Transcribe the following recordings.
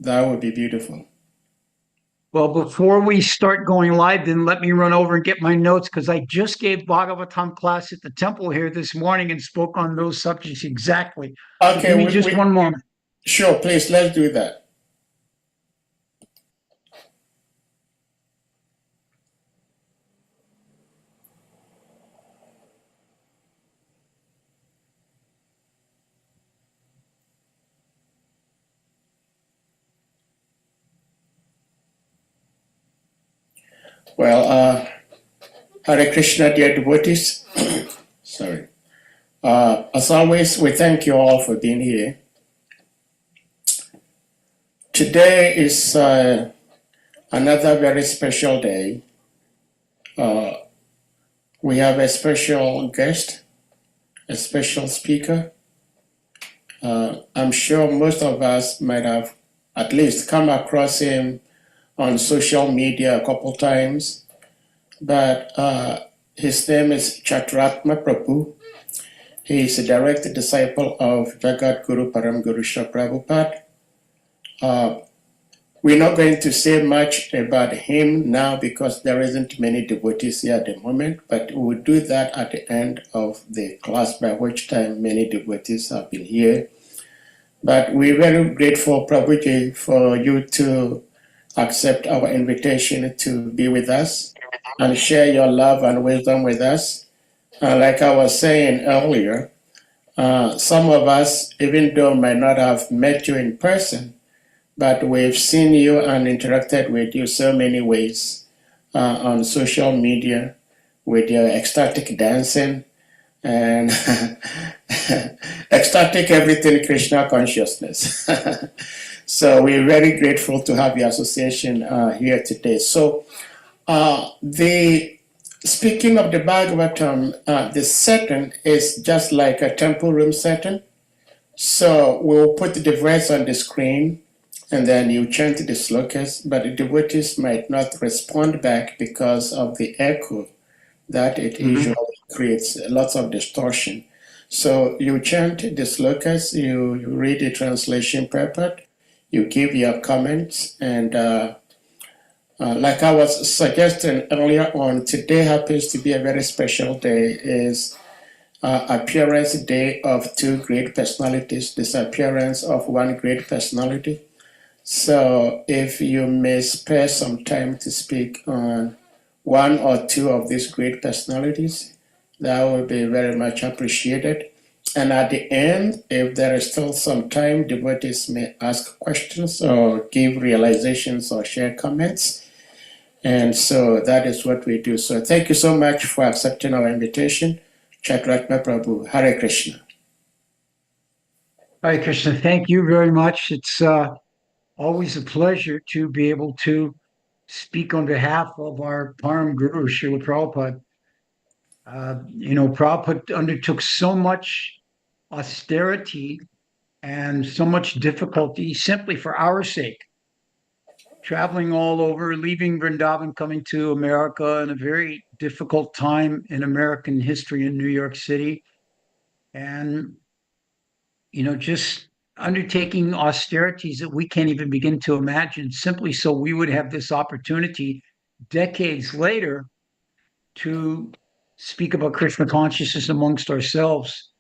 That would be beautiful. Well, before we start going live, then let me run over and get my notes because I just gave Bhagavatam class at the temple here this morning and spoke on those subjects exactly. So Okay, give me just one moment. Sure, please, let's do that. Well, Hare Krishna, dear devotees. Sorry. As always, we thank you all for being here. Today is another very special day. We have a special guest, a special speaker. I'm sure most of us might have at least come across him on social media a couple times, but his name is CHATURATMA Prabhu. He is a direct disciple of Jagat Guru Param Guru Srila Prabhupada. We're not going to say much about him now because there isn't many devotees here at the moment, but we'll do that at the end of the class, by which time many devotees have been here. But we're very grateful, Prabhuji, for you to accept our invitation to be with us and share your love and wisdom with us. Like I was saying earlier, some of us, even though might not have met you in person, but we've seen you and interacted with you so many ways on social media with your ecstatic dancing and ecstatic everything Krishna consciousness. So we're very grateful to have your association here today. So speaking of the Bhagavatam, the setting is just like a temple room setting. So we'll put the verse on the screen and then you chant the slokas, but the devotees might not respond back because of the echo that it usually creates, lots of distortion. So you chant the slokas, you read the translation purport, you give your comments, and like I was suggesting earlier on, today happens to be a very special day. Is appearance day of two great personalities, disappearance of one great personality. So if you may spare some time to speak on one or two of these great personalities, that would be very much appreciated. And at the end, if there is still some time, devotees may ask questions or give realizations or share comments. And so that is what we do. So thank you so much for accepting our invitation. CHATURATMA Prabhu. Hare Krishna. Hare Krishna. Thank you very much. It's always a pleasure to be able to speak on behalf of our Param Guru, Srila Prabhupada. Prabhupada undertook so much austerity and so much difficulty simply for our sake. Traveling all over, leaving Vrindavan, coming to America in a very difficult time in American history in New York City. And, just undertaking austerities that we can't even begin to imagine, simply so we would have this opportunity decades later to speak about Krishna consciousness amongst ourselves,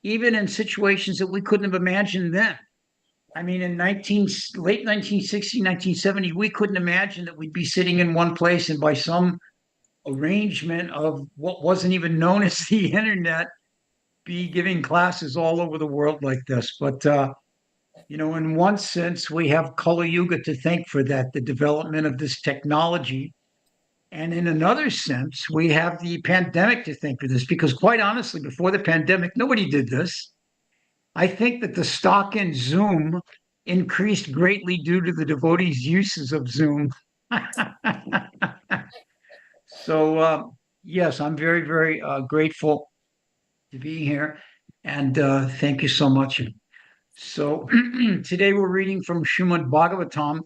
even in situations that we couldn't have imagined then. I mean, in late 1960, 1970, we couldn't imagine that we'd be sitting in one place and by some arrangement of what wasn't even known as the internet, be giving classes all over the world like this. But, in one sense, we have Kali Yuga to thank for that, the development of this technology. And in another sense, we have the pandemic to thank for this, because quite honestly, before the pandemic, nobody did this. I think that the stock in Zoom increased greatly due to the devotees' uses of Zoom. So, yes, I'm very, very grateful to be here. And thank you so much. So today we're reading from Srimad Bhagavatam,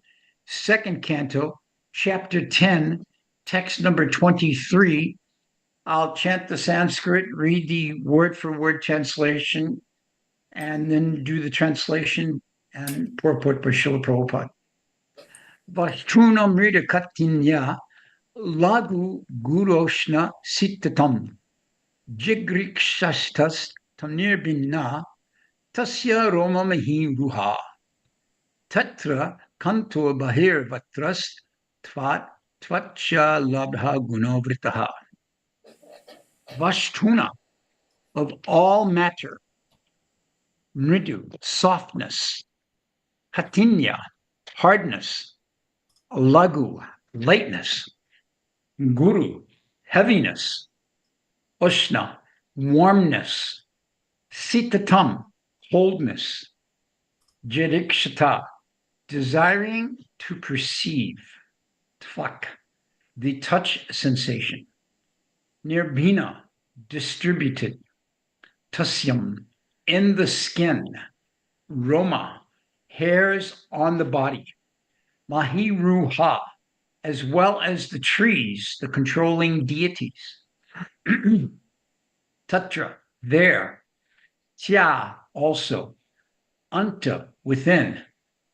second canto, chapter 10, text number 23. I'll chant the Sanskrit, read the word for word translation, and then do the translation and purport by Srila Prabhupada. Vashtrunamrita Katinya Lagu Guroshna Sitatam Jigrikshastas Tamirbinna Tasya Roma Mahi Ruha Tatra Kanto Bahir Vatras Tvatsha Labha Gunavritaha. Vashtuna, of all matter, mridu, softness, hatinya, hardness, lagu, lightness, guru, heaviness, ushna, warmness, sitatam, coldness, jirikshata, desiring to perceive, tvak, the touch sensation, nirbhina, distributed, tasyam, in the skin, roma, hairs on the body, mahiruha, as well as the trees, the controlling deities. Tatra, there, tya, also, anta, within,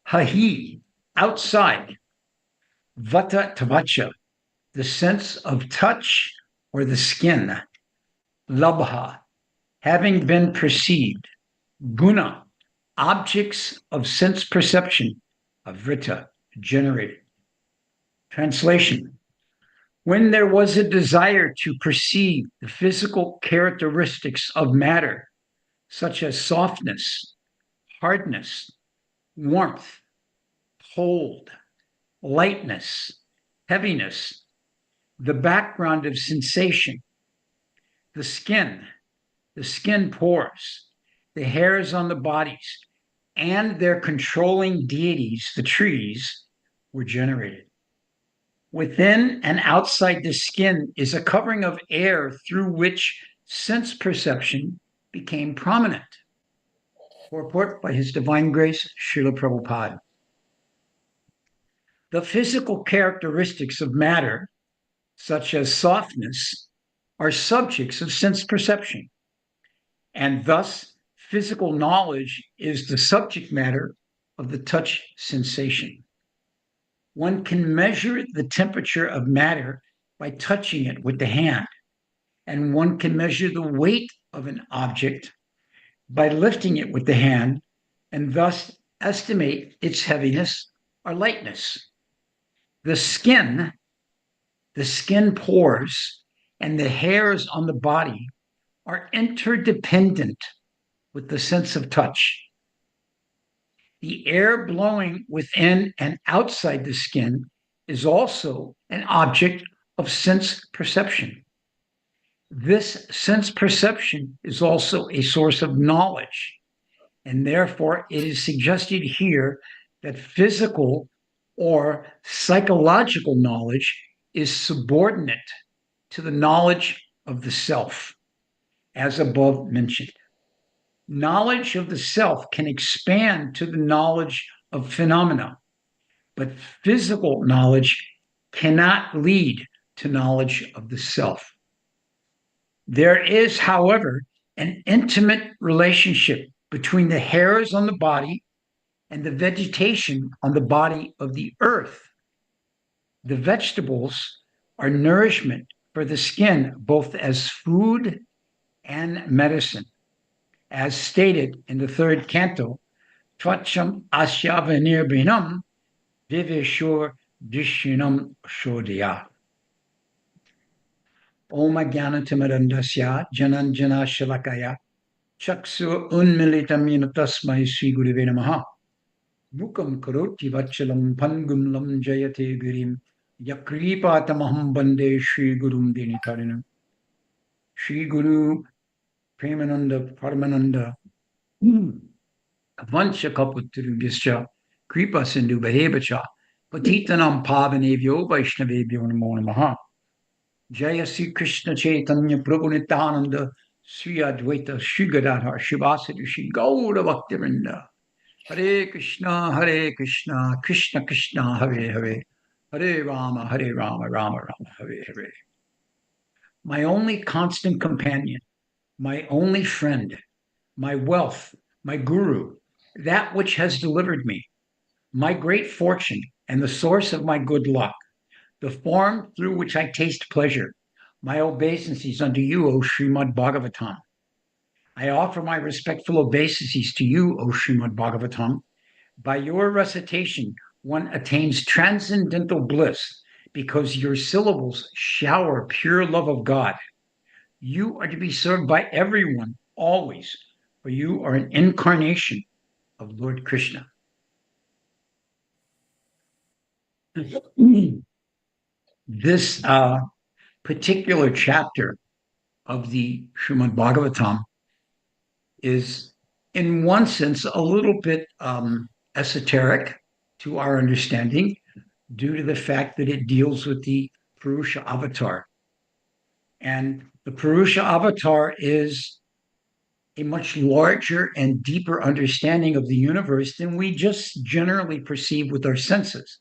hahi, outside, vata tavacha, the sense of touch or the skin, labha, having been perceived, guna, objects of sense perception, avrita, generated. Translation: when there was a desire to perceive the physical characteristics of matter, such as softness, hardness, warmth, cold, lightness, heaviness, the background of sensation, the skin pores, the hairs on the bodies, and their controlling deities, the trees, were generated. Within and outside the skin is a covering of air through which sense perception became prominent. Purport by His Divine Grace, Srila Prabhupada. The physical characteristics of matter, such as softness, are subjects of sense perception, and thus physical knowledge is the subject matter of the touch sensation. One can measure the temperature of matter by touching it with the hand, and one can measure the weight of an object by lifting it with the hand, and thus estimate its heaviness or lightness. The skin pores, and the hairs on the body are interdependent with the sense of touch. The air blowing within and outside the skin is also an object of sense perception. This sense perception is also a source of knowledge, and therefore it is suggested here that physical or psychological knowledge is subordinate to the knowledge of the self, as above mentioned. Knowledge of the self can expand to the knowledge of phenomena, but physical knowledge cannot lead to knowledge of the self. There is, however, an intimate relationship between the hairs on the body and the vegetation on the body of the earth. The vegetables are nourishment for the skin, both as food and medicine. As stated in the third canto, Tvacham Asyavanir Viveshur Dishinam Shodhya. Om Jnanatimirandasya Jananjana Shalakaya Chaksu Unmilitam Tasmai Sri Gurave Namaha. Mukam Karoti Vachalam Pangum Lam Jayate Gurim Yakripa Tamaham Bande Sri Gurum Dinitarinam. Sri Guru Premananda Paramananda Avancha Kaputrubhyascha Kripa Sindhu Behevacha Patitanam Pavanevyo Vaishnavebhyo Namo Namaha. Jaya Sri Krishna Chaitanya Prabhu Nityananda Sri Advaita Sri Gadadhar Shivasati Sri Gaura Bhaktivinoda. Hare Krishna Krishna Krishna Hare Hare Hare Rama Rama Rama Hare Hare. My only constant companion, my only friend, my wealth, my guru, that which has delivered me, my great fortune and the source of my good luck, the form through which I taste pleasure, my obeisances unto you, O Srimad Bhagavatam. I offer my respectful obeisances to you, O Srimad Bhagavatam. By your recitation, one attains transcendental bliss because your syllables shower pure love of God. You are to be served by everyone, always, for you are an incarnation of Lord Krishna. This particular chapter of the Srimad Bhagavatam is, in one sense, a little bit esoteric to our understanding due to the fact that it deals with the Purusha avatar. And the Purusha avatar is a much larger and deeper understanding of the universe than we just generally perceive with our senses.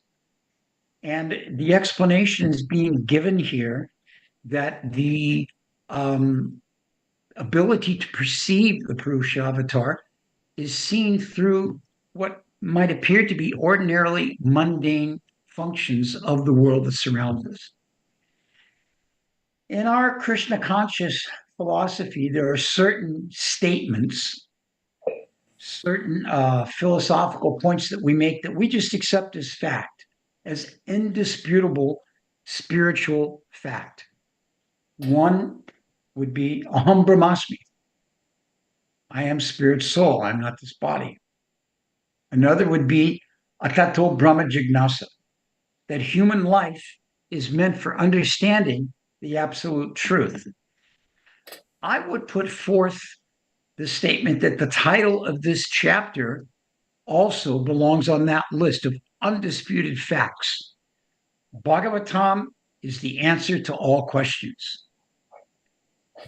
And the explanation is being given here that the ability to perceive the Purusha avatar is seen through what might appear to be ordinarily mundane functions of the world that surrounds us. In our Krishna conscious philosophy, there are certain statements, certain philosophical points that we make that we just accept as fact, as indisputable spiritual fact. One would be Aham Brahmasmi. I am spirit soul, I'm not this body. Another would be Atato Brahma Jignasa, that human life is meant for understanding the absolute truth. I would put forth the statement that the title of this chapter also belongs on that list of undisputed facts. Bhagavatam is the answer to all questions.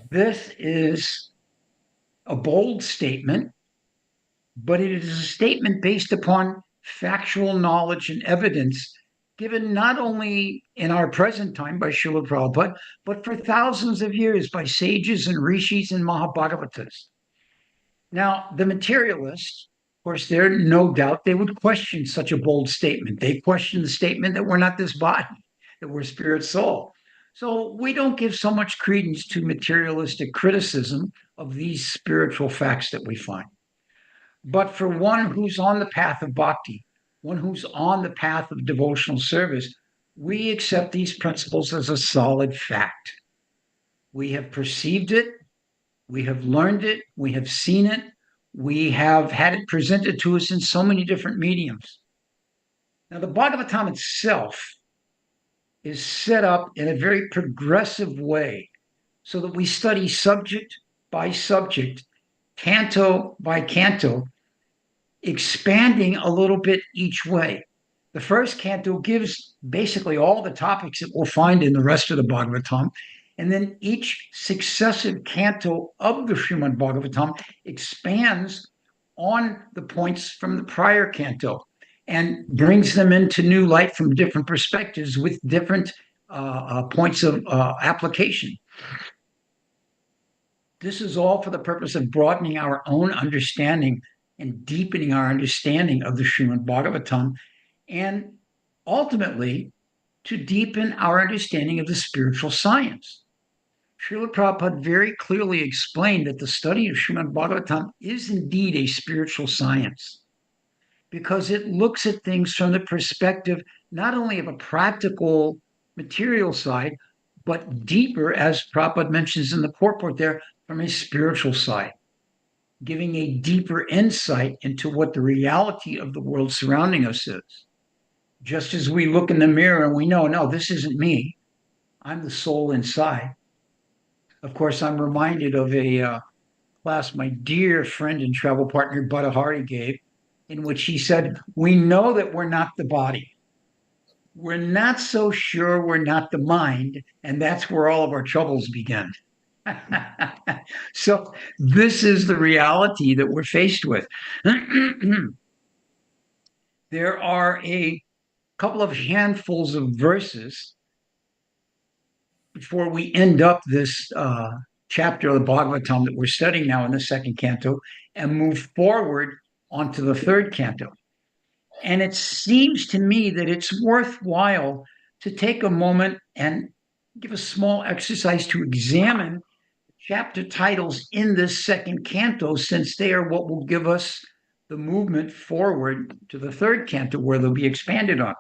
This is a bold statement, but it is a statement based upon factual knowledge and evidence given not only in our present time by Srila Prabhupada, but for thousands of years by sages and rishis and Mahabhagavatas. Now, the materialists, of course, there no doubt they would question such a bold statement. They question the statement that we're not this body, that we're spirit soul. So we don't give so much credence to materialistic criticism of these spiritual facts that we find. But for one who's on the path of bhakti, one who's on the path of devotional service, we accept these principles as a solid fact. We have perceived it, we have learned it, we have seen it, we have had it presented to us in so many different mediums. Now, the Bhagavatam itself is set up in a very progressive way so that we study subject by subject, canto by canto, expanding a little bit each way. The first canto gives basically all the topics that we'll find in the rest of the Bhagavatam. And then each successive canto of the Srimad Bhagavatam expands on the points from the prior canto and brings them into new light from different perspectives with different points of application. This is all for the purpose of broadening our own understanding and deepening our understanding of the Srimad Bhagavatam, and ultimately to deepen our understanding of the spiritual science. Srila Prabhupada very clearly explained that the study of Srimad Bhagavatam is indeed a spiritual science because it looks at things from the perspective not only of a practical material side, but deeper, as Prabhupada mentions in the purport there, from a spiritual side, giving a deeper insight into what the reality of the world surrounding us is. Just as we look in the mirror and we know, no, this isn't me. I'm the soul inside. Of course, I'm reminded of a class my dear friend and travel partner, Bhattahari, gave, in which he said, we know that we're not the body. We're not so sure we're not the mind, and that's where all of our troubles begin. So this is the reality that we're faced with. There are a couple of handfuls of verses before we end up this chapter of the Bhagavatam that we're studying now in the second canto and move forward onto the third canto. And it seems to me that it's worthwhile to take a moment and give a small exercise to examine chapter titles in this second canto, since they are what will give us the movement forward to the third canto, where they'll be expanded on.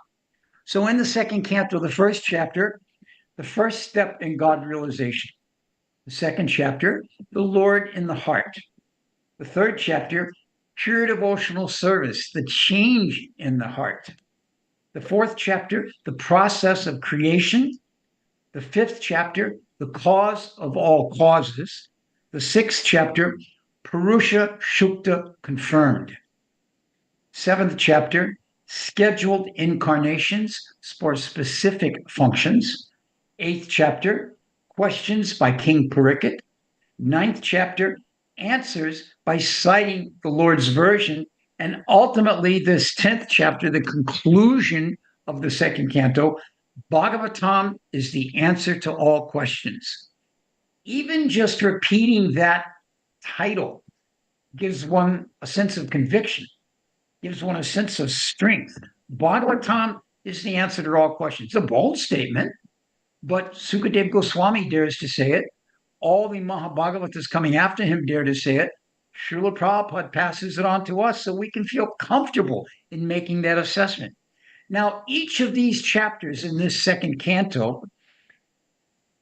So in the second canto, the first chapter, the first step in God realization. The second chapter, the Lord in the heart. The third chapter, pure devotional service, the change in the heart. The fourth chapter, the process of creation. The fifth chapter, the cause of all causes. The sixth chapter, Purusha Shukta confirmed. Seventh chapter, scheduled incarnations for specific functions. Eighth chapter, questions by King Pariksit. Ninth chapter, answers by citing the Lord's version. And ultimately, this 10th chapter, the conclusion of the second canto, Bhagavatam is the answer to all questions. Even just repeating that title gives one a sense of conviction, gives one a sense of strength. Bhagavatam is the answer to all questions. It's a bold statement, but Sukadev Goswami dares to say it. All the Mahabhagavatas coming after him dare to say it. Srila Prabhupada passes it on to us so we can feel comfortable in making that assessment. Now, each of these chapters in this second canto,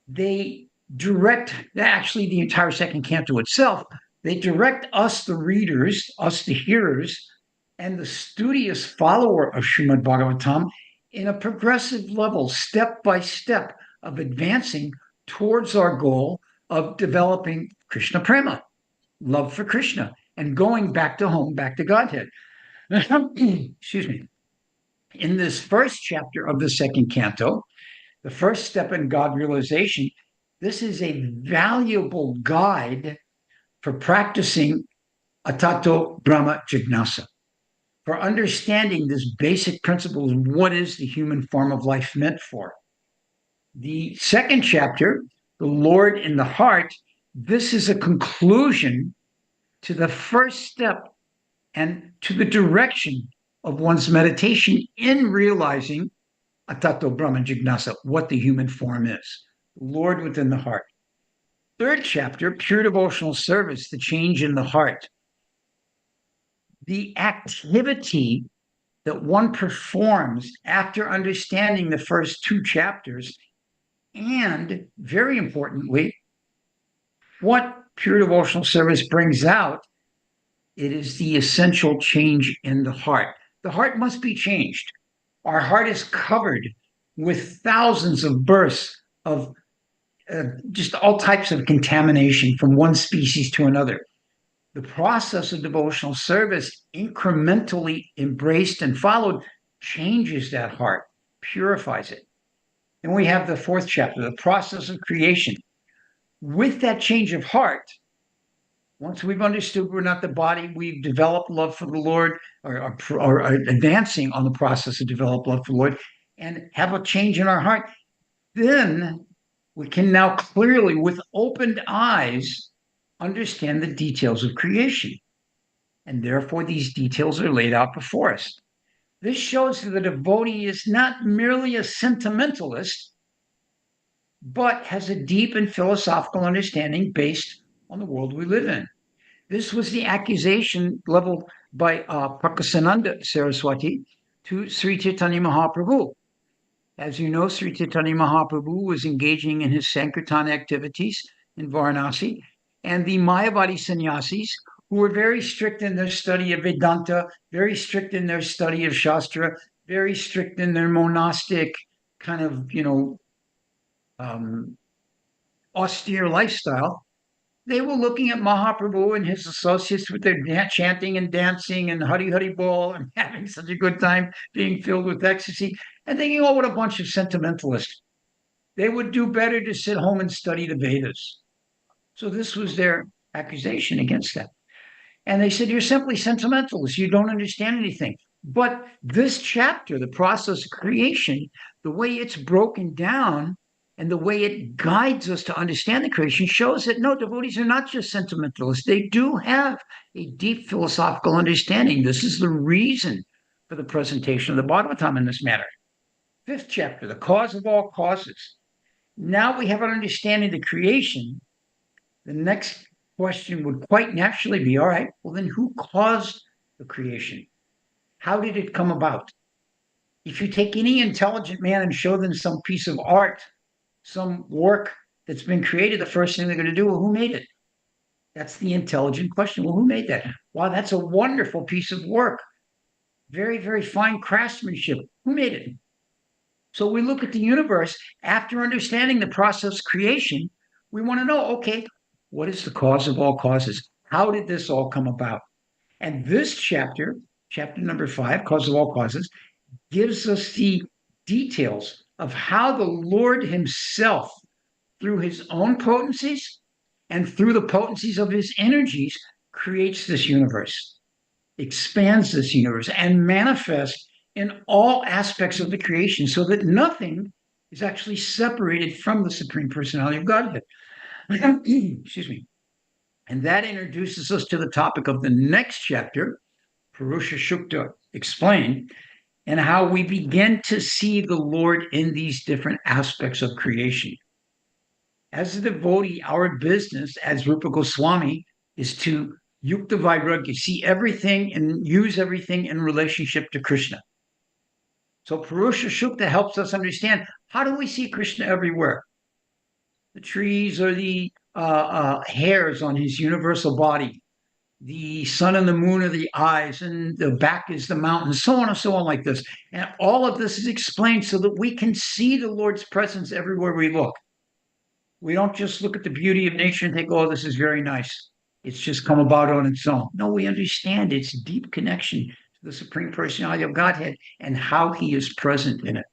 they direct, actually the entire second canto itself, they direct us, the readers, us, the hearers, and the studious follower of Srimad Bhagavatam in a progressive level, step by step, of advancing towards our goal of developing Krishna Prema, love for Krishna, and going back to home, back to Godhead. Excuse me. In this first chapter of the second canto, the first step in God realization, this is a valuable guide for practicing Atato Brahma Jignasa, for understanding this basic principle of what is the human form of life meant for. The second chapter, the Lord in the heart, this is a conclusion to the first step and to the direction of one's meditation in realizing Atato Brahma Jignasa, what the human form is, Lord within the heart. Third chapter, pure devotional service, the change in the heart. The activity that one performs after understanding the first two chapters, and very importantly, what pure devotional service brings out, it is the essential change in the heart. The heart must be changed. Our heart is covered with thousands of births of just all types of contamination from one species to another. The process of devotional service, incrementally embraced and followed, changes that heart, purifies it. And we have the fourth chapter, the process of creation. With that change of heart, once we've understood we're not the body, we've developed love for the Lord, or advancing on the process of develop love for the Lord, and have a change in our heart, then we can now clearly, with opened eyes, understand the details of creation. And therefore, these details are laid out before us. This shows that the devotee is not merely a sentimentalist, but has a deep and philosophical understanding based on the world we live in. This was the accusation leveled by Prakasananda Saraswati to Sri Chaitanya Mahaprabhu. As you know, Sri Chaitanya Mahaprabhu was engaging in his Sankirtan activities in Varanasi, and the Mayavadi sannyasis, who were very strict in their study of Vedanta, very strict in their study of Shastra, very strict in their monastic kind of, austere lifestyle, they were looking at Mahaprabhu and his associates with their chanting and dancing and Hari Hari Bol and having such a good time being filled with ecstasy and thinking, oh, what a bunch of sentimentalists. They would do better to sit home and study the Vedas. So this was their accusation against them. And they said, you're simply sentimentalists. You don't understand anything. But this chapter, the process of creation, the way it's broken down, And the way it guides us to understand the creation shows that no, devotees are not just sentimentalists. They do have a deep philosophical understanding. This is the reason for the presentation of the Bhagavatam in this manner. 5th chapter, the cause of all causes. Now we have an understanding of the creation. The next question would quite naturally be, all right, well then who caused the creation? How did it come about? If you take any intelligent man and show them some piece of art, some work that's been created, the first thing they're going to do, well, who made it? That's the intelligent question. Well, who made that? Wow, that's a wonderful piece of work. Very, very fine craftsmanship. Who made it? So we look at the universe after understanding the process of creation. We want to know, okay, what is the cause of all causes? How did this all come about? And this chapter, chapter number 5, cause of all causes, gives us the details of how the Lord himself, through his own potencies and through the potencies of his energies, creates this universe, expands this universe, and manifests in all aspects of the creation so that nothing is actually separated from the Supreme Personality of Godhead. Excuse me. And that introduces us to the topic of the next chapter, Purusha Shukta explained, and how we begin to see the Lord in these different aspects of creation. As a devotee, our business as Rupa Goswami is to yukta vairagya, see everything and use everything in relationship to Krishna. So Purusha Shukta helps us understand, how do we see Krishna everywhere? The trees are the hairs on his universal body. The sun and the moon are the eyes, and the back is the mountains, so on and so on like this. And all of this is explained so that we can see the Lord's presence everywhere we look. We don't just look at the beauty of nature and think, oh, this is very nice. It's just come about on its own. No, we understand its deep connection to the Supreme Personality of Godhead and how he is present in it.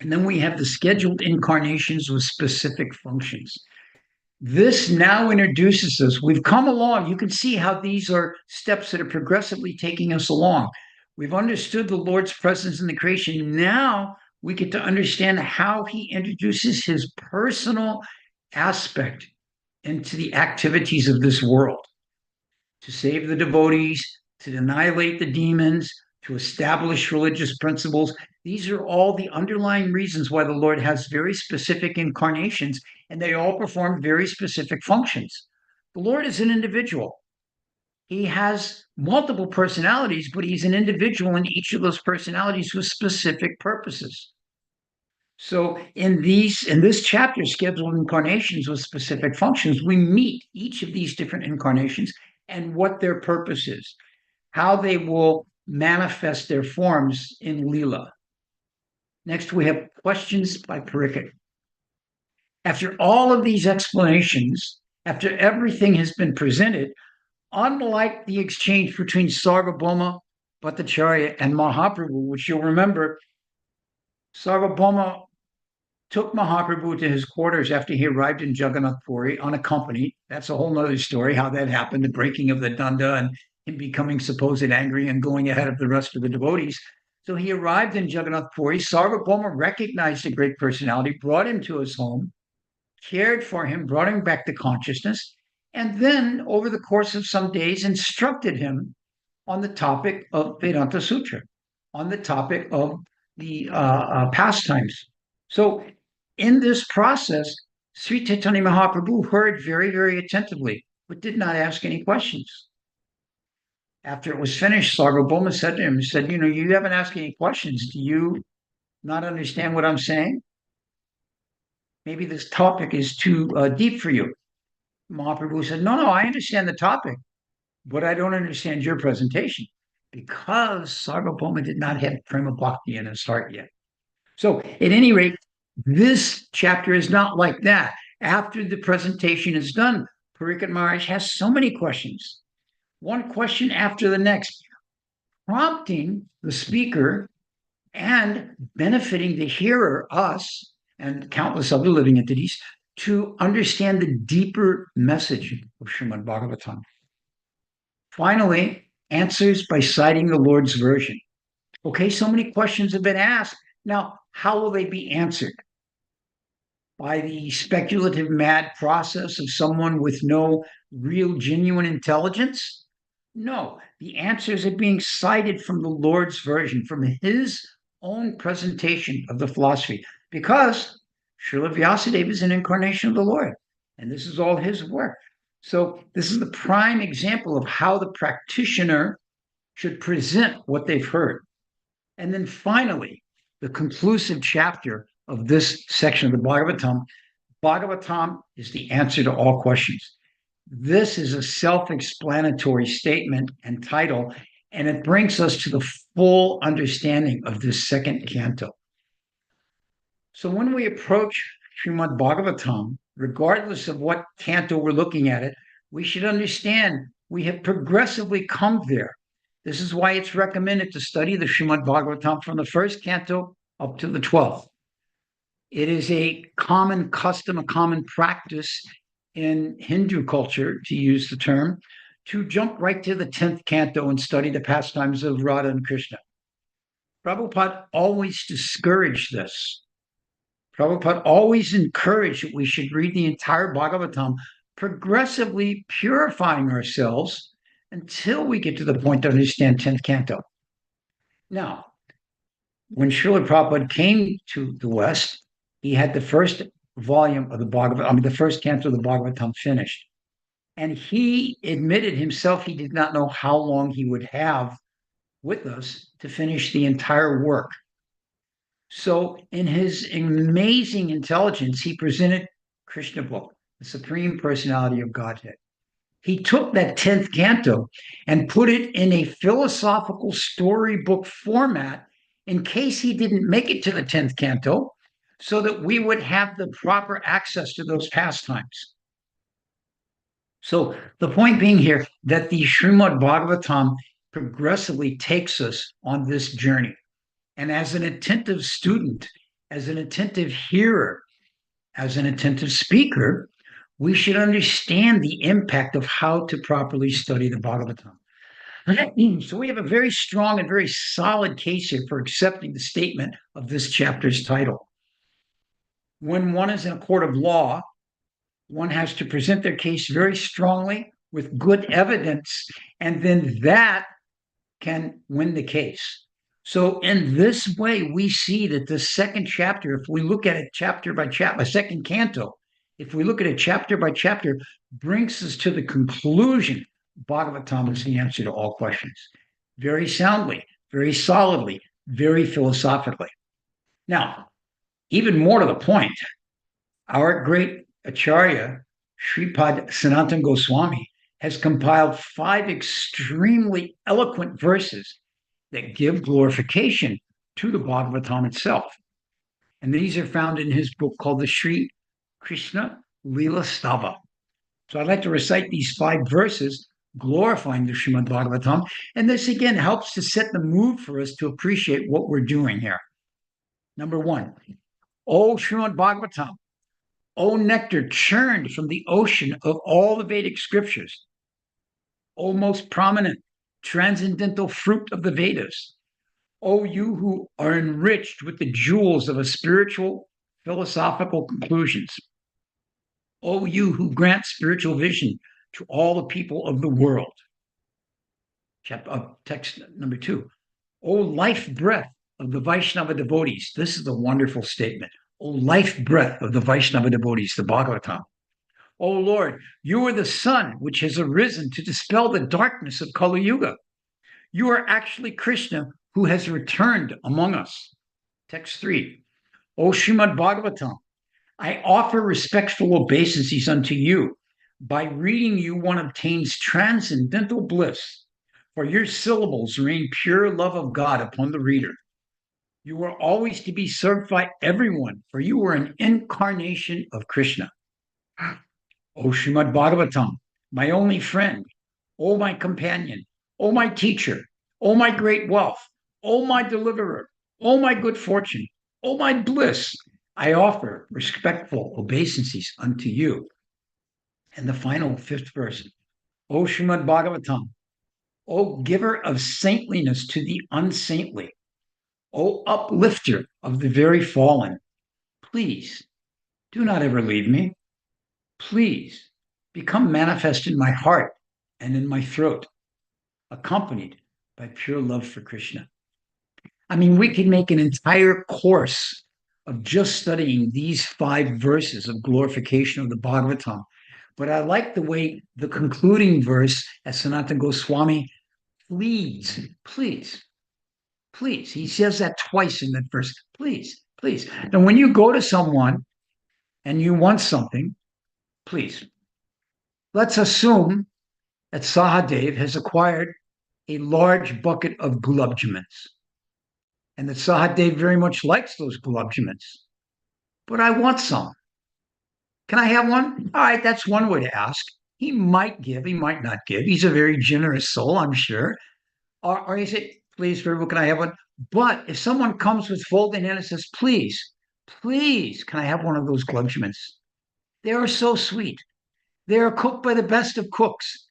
And then we have the scheduled incarnations with specific functions. This now introduces us. We've come along. You can see how these are steps that are progressively taking us along. We've understood the Lord's presence in the creation. Now we get to understand how he introduces his personal aspect into the activities of this world to save the devotees, to annihilate the demons, to establish religious principles. These are all the underlying reasons why the Lord has very specific incarnations, and they all perform very specific functions. The Lord is an individual. He has multiple personalities, but he's an individual in each of those personalities with specific purposes. So in this chapter, scheduled incarnations with specific functions, we meet each of these different incarnations and what their purpose is, how they will manifest their forms in Leela. Next, we have questions by Pariksit. After all of these explanations, after everything has been presented, unlike the exchange between Sarvabhauma, Bhattacharya, and Mahaprabhu, which you'll remember, Sarvabhauma took Mahaprabhu to his quarters after he arrived in Jagannath Puri unaccompanied. That's a whole nother story, how that happened, the breaking of the danda and him becoming supposed angry and going ahead of the rest of the devotees. So he arrived in Jagannath Puri. Sarvabhauma recognized a great personality, brought him to his home, cared for him, brought him back to consciousness, and then over the course of some days instructed him on the topic of Vedanta Sutra, on the topic of the pastimes. So in this process, Sri Chaitanya Mahaprabhu heard very, very attentively, but did not ask any questions. After it was finished, Sarvabhauma said to him, he said, you haven't asked any questions. Do you not understand what I'm saying? Maybe this topic is too deep for you. Mahaprabhu said, no, I understand the topic, but I don't understand your presentation, because Sarvabhauma did not have Prema Bhakti in his heart yet. So at any rate, this chapter is not like that. After the presentation is done, Pariksit Maharaj has so many questions, one question after the next, prompting the speaker and benefiting the hearer, us, and countless other living entities, to understand the deeper message of Srimad Bhagavatam. Finally, answers by citing the Lord's version. Okay, so many questions have been asked. Now, how will they be answered? by the speculative mad process of someone with no real, genuine intelligence? No, the answers are being cited from the Lord's version, from his own presentation of the philosophy, because Srila Vyasadeva is an incarnation of the Lord, and this is all his work. So this is the prime example of how the practitioner should present what they've heard. And then finally, the conclusive chapter of this section of the Bhagavatam. Bhagavatam is the answer to all questions. This is a self-explanatory statement and title, and it brings us to the full understanding of this second canto. So when we approach Srimad Bhagavatam, regardless of what canto we're looking at it, we should understand we have progressively come there. This is why it's recommended to study the Srimad Bhagavatam from the first canto up to the 12th. It is a common custom, a common practice in Hindu culture, to use the term, to jump right to the 10th canto and study the pastimes of Radha and Krishna. Prabhupada always discouraged this. Prabhupada always encouraged that we should read the entire Bhagavatam, progressively purifying ourselves until we get to the point to understand 10th canto. Now, when Srila Prabhupada came to the West, he had the first volume of the first canto of the Bhagavatam finished. And he admitted himself he did not know how long he would have with us to finish the entire work. So in his amazing intelligence, he presented Krishna book, the Supreme Personality of Godhead. He took that 10th canto and put it in a philosophical storybook format in case he didn't make it to the 10th canto, so that we would have the proper access to those pastimes. So the point being here that the Srimad Bhagavatam progressively takes us on this journey. And as an attentive student, as an attentive hearer, as an attentive speaker, we should understand the impact of how to properly study the Bhagavatam. So we have a very strong and very solid case here for accepting the statement of this chapter's title. When one is in a court of law, one has to present their case very strongly with good evidence, and then that can win the case. So in this way, we see that the second chapter, if we look at it chapter by chapter, a second canto, if we look at it chapter by chapter, brings us to the conclusion. Bhagavatam is the answer to all questions. Very soundly, very solidly, very philosophically. Now, even more to the point, our great Acharya, Sripad Sanatana Goswami, has compiled 5 extremely eloquent verses that give glorification to the Bhagavatam itself. And these are found in his book called the Sri Krishna Leela Stava. So I'd like to recite these 5 verses glorifying the Srimad Bhagavatam. And this again helps to set the mood for us to appreciate what we're doing here. Number 1, O Srimad Bhagavatam, O nectar churned from the ocean of all the Vedic scriptures, O most prominent, transcendental fruit of the Vedas, O you who are enriched with the jewels of a spiritual, philosophical conclusions, O you who grant spiritual vision to all the people of the world. Text number 2, O life breath of the Vaishnava devotees. This is a wonderful statement. O life breath of the Vaishnava devotees, the Bhagavatam. O Lord, you are the sun which has arisen to dispel the darkness of Kali Yuga. You are actually Krishna who has returned among us. Text 3, O Srimad Bhagavatam, I offer respectful obeisances unto you. By reading you, one obtains transcendental bliss, for your syllables rain pure love of God upon the reader. You are always to be served by everyone, for you are an incarnation of Krishna. O Srimad Bhagavatam, my only friend, O my companion, O my teacher, O my great wealth, O my deliverer, O my good fortune, O my bliss, I offer respectful obeisances unto you. And the final 5th verse, O Srimad Bhagavatam, O giver of saintliness to the unsaintly, O uplifter of the very fallen, please Do not ever leave me. Please become manifest in my heart and in my throat, accompanied by pure love for Krishna. I mean, we could make an entire course of just studying these 5 verses of glorification of the Bhagavatam. But I like the way the concluding verse, as Sanatana Goswami pleads, please, please. He says that twice in that verse. Please, please. And when you go to someone and you want something, please. Let's assume that Sahadev has acquired a large bucket of gulab jamans, and that Sahadev very much likes those gulab jamans. But I want some. Can I have one? All right, that's one way to ask. He might give, he might not give. He's a very generous soul, I'm sure. Or you say, please, Prabhu, can I have one? But if someone comes with folded hand and says, please, please, can I have one of those gulab jamans? They are so sweet. They are cooked by the best of cooks.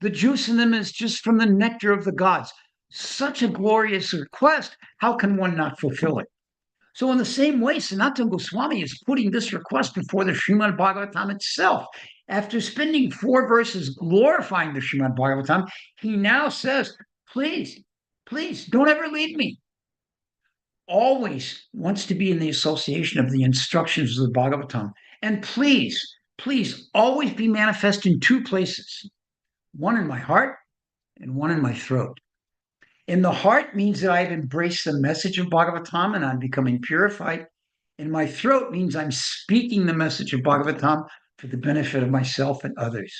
The juice in them is just from the nectar of the gods. Such a glorious request. How can one not fulfill it? So, in the same way, Sanatana Goswami is putting this request before the Srimad Bhagavatam itself. After spending 4 verses glorifying the Srimad Bhagavatam, he now says, please, please, don't ever leave me. Always wants to be in the association of the instructions of the Bhagavatam. And please, please, always be manifest in 2 places, one in my heart and one in my throat. In the heart means that I've embraced the message of Bhagavatam and I'm becoming purified. In my throat means I'm speaking the message of Bhagavatam for the benefit of myself and others.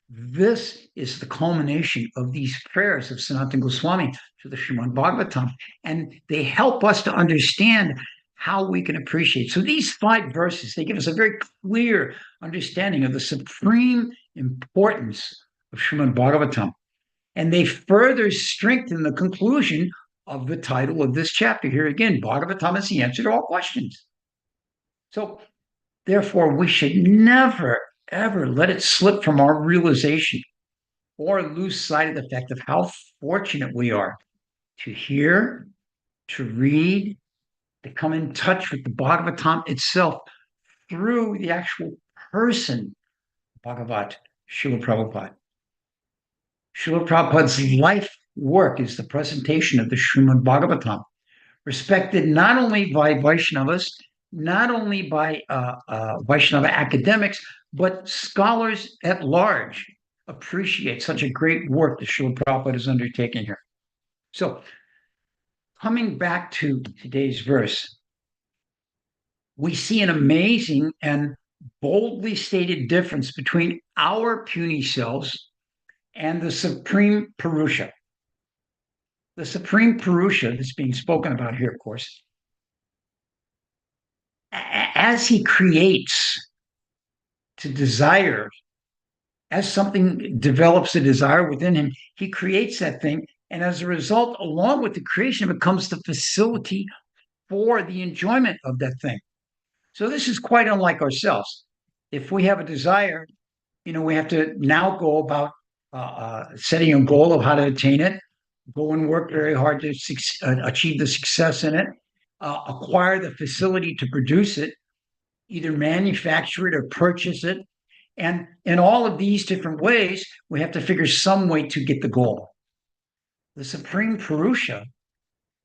This is the culmination of these prayers of Sanatana Goswami to the Srimad Bhagavatam, and they help us to understand how we can appreciate. So these 5 verses, they give us a very clear understanding of the supreme importance of Srimad Bhagavatam. And they further strengthen the conclusion of the title of this chapter. Here again, Bhagavatam is the answer to all questions. So, therefore, we should never, ever let it slip from our realization or lose sight of the fact of how fortunate we are to hear, to read, to come in touch with the Bhagavatam itself through the actual person, Bhagavat Srila Prabhupada. Srila Prabhupada's life work is the presentation of the Srimad Bhagavatam, respected not only by Vaishnavas, not only by Vaishnava academics, but scholars at large appreciate such a great work that Srila Prabhupada is undertaking here. So, coming back to today's verse, we see an amazing and boldly stated difference between our puny selves and the Supreme Purusha. The Supreme Purusha that's being spoken about here, of course, as he creates to desire, as something develops a desire within him, he creates that thing. And as a result, along with the creation, it becomes the facility for the enjoyment of that thing. So this is quite unlike ourselves. If we have a desire, we have to now go about setting a goal of how to attain it, go and work very hard to achieve the success in it, acquire the facility to produce it, either manufacture it or purchase it. And in all of these different ways, we have to figure some way to get the goal. The Supreme Purusha,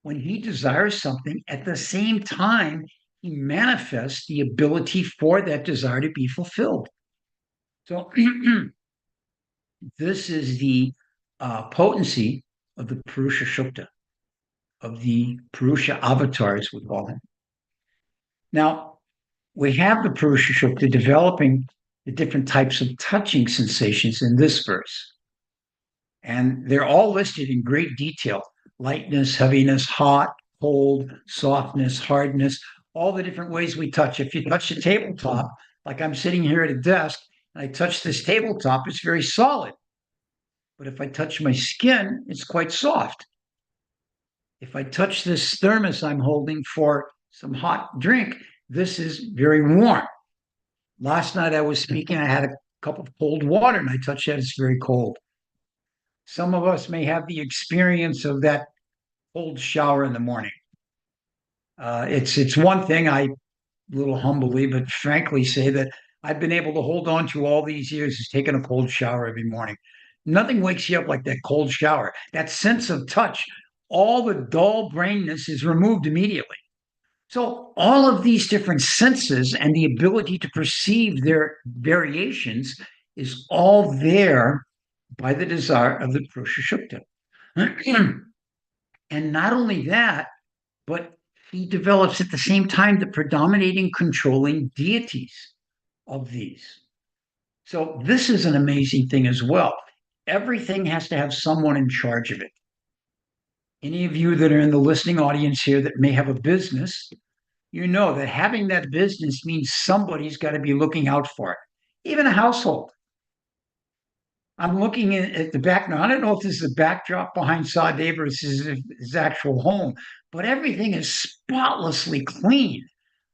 when he desires something, at the same time, he manifests the ability for that desire to be fulfilled. So this is the potency of the Purusha Shukta, of the Purusha avatars, we call him. Now, we have the Purusha Shukta developing the different types of touching sensations in this verse. And they're all listed in great detail: lightness, heaviness, hot, cold, softness, hardness, all the different ways we touch. If you touch the tabletop, like I'm sitting here at a desk, and I touch this tabletop, it's very solid. But if I touch my skin, it's quite soft. If I touch this thermos I'm holding for some hot drink, this is very warm. Last night I was speaking, I had a cup of cold water, and I touched that, it's very cold. Some of us may have the experience of that cold shower in the morning. It's one thing. I little humbly, but frankly say that I've been able to hold on to all these years is taking a cold shower every morning. Nothing wakes you up like that cold shower. That sense of touch, all the dull brainness is removed immediately. So all of these different senses and the ability to perceive their variations is all there by the desire of the Purusha Shukta. And not only that, but he develops at the same time the predominating controlling deities of these. So this is an amazing thing as well. Everything has to have someone in charge of it. Any of you that are in the listening audience here that may have a business, you know that having that business means somebody's got to be looking out for it. Even a household. I'm looking at the back now. I don't know if this is a backdrop behind Sadev or this is his actual home, but everything is spotlessly clean.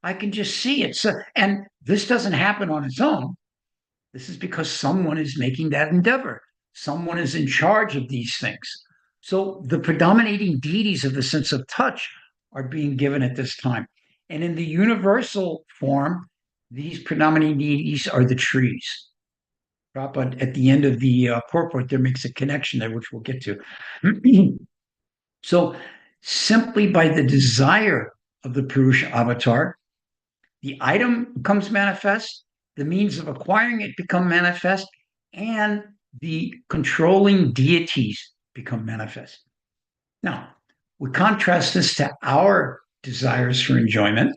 I can just see it. So, and this doesn't happen on its own. This is because someone is making that endeavor. Someone is in charge of these things. So the predominating deities of the sense of touch are being given at this time. And in the universal form, these predominating deities are the trees. Prabhupada at the end of the purport there makes a connection there, which we'll get to. So simply by the desire of the Purusha avatar, the item becomes manifest, the means of acquiring it become manifest, and the controlling deities become manifest. Now, we contrast this to our desires for enjoyment,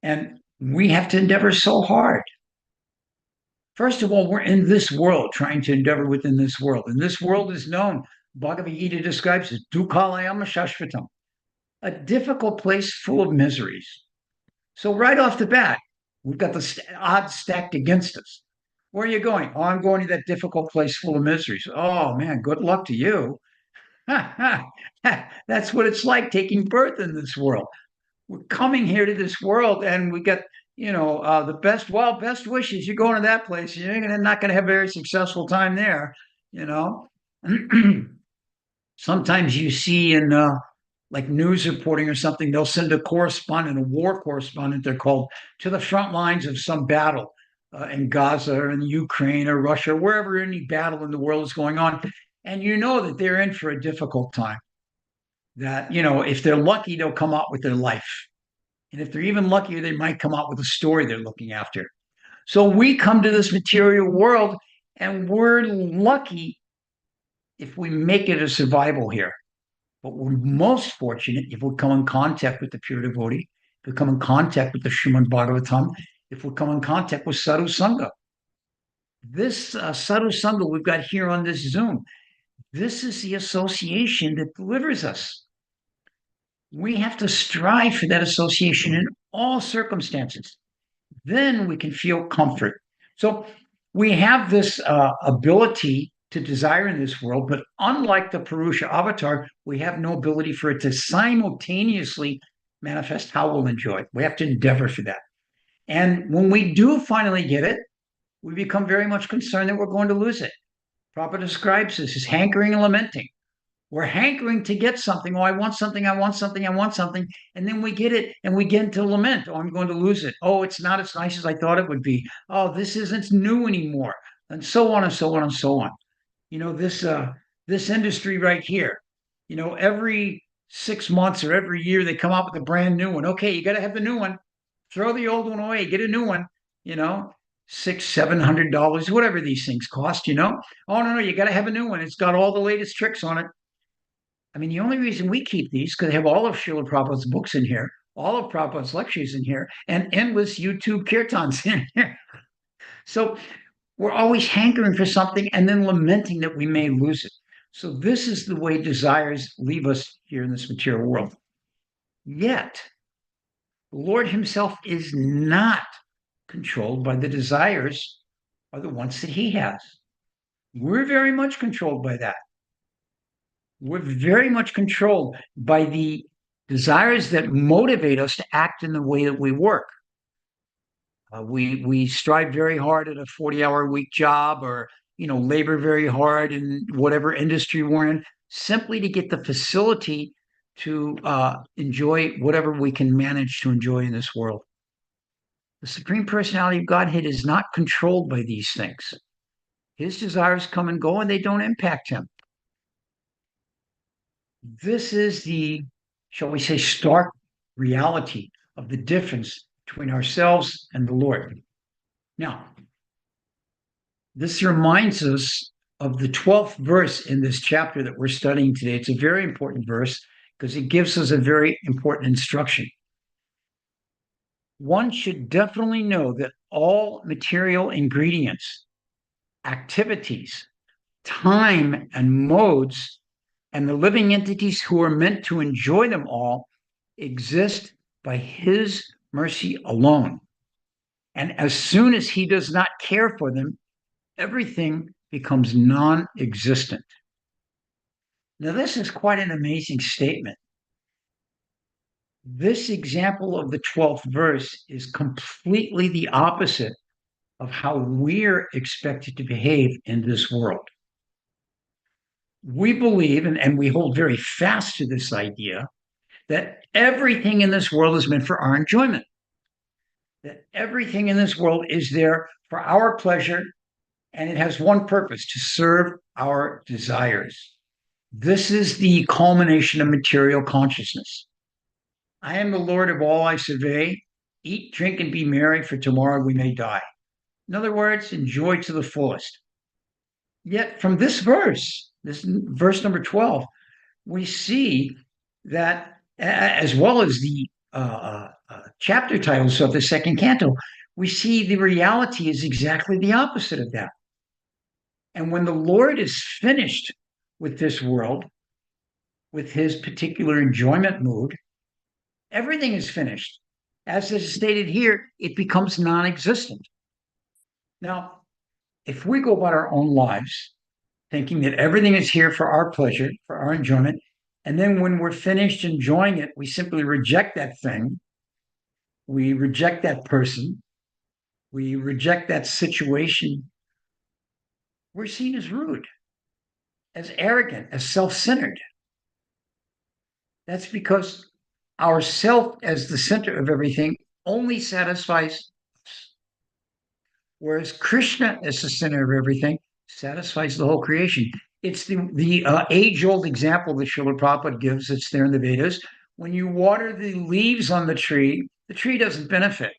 and we have to endeavor so hard. First of all, we're in this world, trying to endeavor within this world. And this world is known, Bhagavad Gita describes it, Dukhalayama Shashvatam, a difficult place full of miseries. So right off the bat, we've got the odds stacked against us. Where are you going? Oh, I'm going to that difficult place full of miseries. Oh, man, good luck to you. That's what it's like taking birth in this world. We're coming here to this world and we got the best wishes. You're going to that place. You're not going to have a very successful time there. Sometimes you see in like news reporting or something, they'll send a correspondent, a war correspondent, they're called, to the front lines of some battle in Gaza or in Ukraine or Russia, wherever any battle in the world is going on. And you know that they're in for a difficult time. That, if they're lucky, they'll come out with their life. And if they're even luckier, they might come out with a story they're looking after. So we come to this material world and we're lucky if we make it a survival here. But we're most fortunate if we come in contact with the pure devotee, if we come in contact with the Srimad Bhagavatam, if we come in contact with Sadhu Sangha. This Sadhu Sangha we've got here on this Zoom, this is the association that delivers us. We have to strive for that association in all circumstances. Then we can feel comfort. So we have this ability to desire in this world, but unlike the Purusha avatar, we have no ability for it to simultaneously manifest how we'll enjoy it. We have to endeavor for that. And when we do finally get it, we become very much concerned that we're going to lose it. Prabhupada describes this as hankering and lamenting. We're hankering to get something. Oh, I want something, I want something, I want something. And then we get it and we get into lament. Oh, I'm going to lose it. Oh, it's not as nice as I thought it would be. Oh, this isn't new anymore. And so on and so on and so on. This industry right here, every 6 months or every year they come out with a brand new one. Okay, you got to have the new one. Throw the old one away, get a new one, $600-700, whatever these things cost, Oh, no, you got to have a new one. It's got all the latest tricks on it. I mean, the only reason we keep these because they have all of Srila Prabhupada's books in here, all of Prabhupada's lectures in here, and endless YouTube kirtans in here. So we're always hankering for something and then lamenting that we may lose it. So this is the way desires leave us here in this material world. Yet, the Lord himself is not controlled by the desires or the wants that he has. We're very much controlled by that. We're very much controlled by the desires that motivate us to act in the way that we work. We strive very hard at a 40-hour week job or labor very hard in whatever industry we're in, simply to get the facility to enjoy whatever we can manage to enjoy in this world. The Supreme Personality of Godhead is not controlled by these things. His desires come and go, and they don't impact him. This is the, shall we say, stark reality of the difference between ourselves and the Lord. Now, this reminds us of the 12th verse in this chapter that we're studying today. It's a very important verse because it gives us a very important instruction. One should definitely know that all material ingredients, activities, time, and modes, and the living entities who are meant to enjoy them all exist by his mercy alone. And as soon as he does not care for them, everything becomes non-existent. Now, this is quite an amazing statement. This example of the 12th verse is completely the opposite of how we're expected to behave in this world. We believe, and we hold very fast to this idea, that everything in this world is meant for our enjoyment, that everything in this world is there for our pleasure, and it has one purpose: to serve our desires. This is the culmination of material consciousness. I am the Lord of all I survey. Eat, drink, and be merry, for tomorrow we may die. In other words, enjoy to the fullest. Yet from this verse number 12, we see that, as well as the chapter titles of the second canto, we see the reality is exactly the opposite of that. And when the Lord is finished with this world, with his particular enjoyment mood, everything is finished. As is stated here, it becomes non-existent. Now, if we go about our own lives thinking that everything is here for our pleasure, for our enjoyment, and then when we're finished enjoying it, we simply reject that thing, we reject that person, we reject that situation, we're seen as rude, as arrogant, as self-centered. That's because our self as the center of everything only satisfies us. Whereas Krishna as the center of everything satisfies the whole creation. It's the age-old example that Srila Prabhupada gives. It's there in the Vedas. When you water the leaves on the tree doesn't benefit.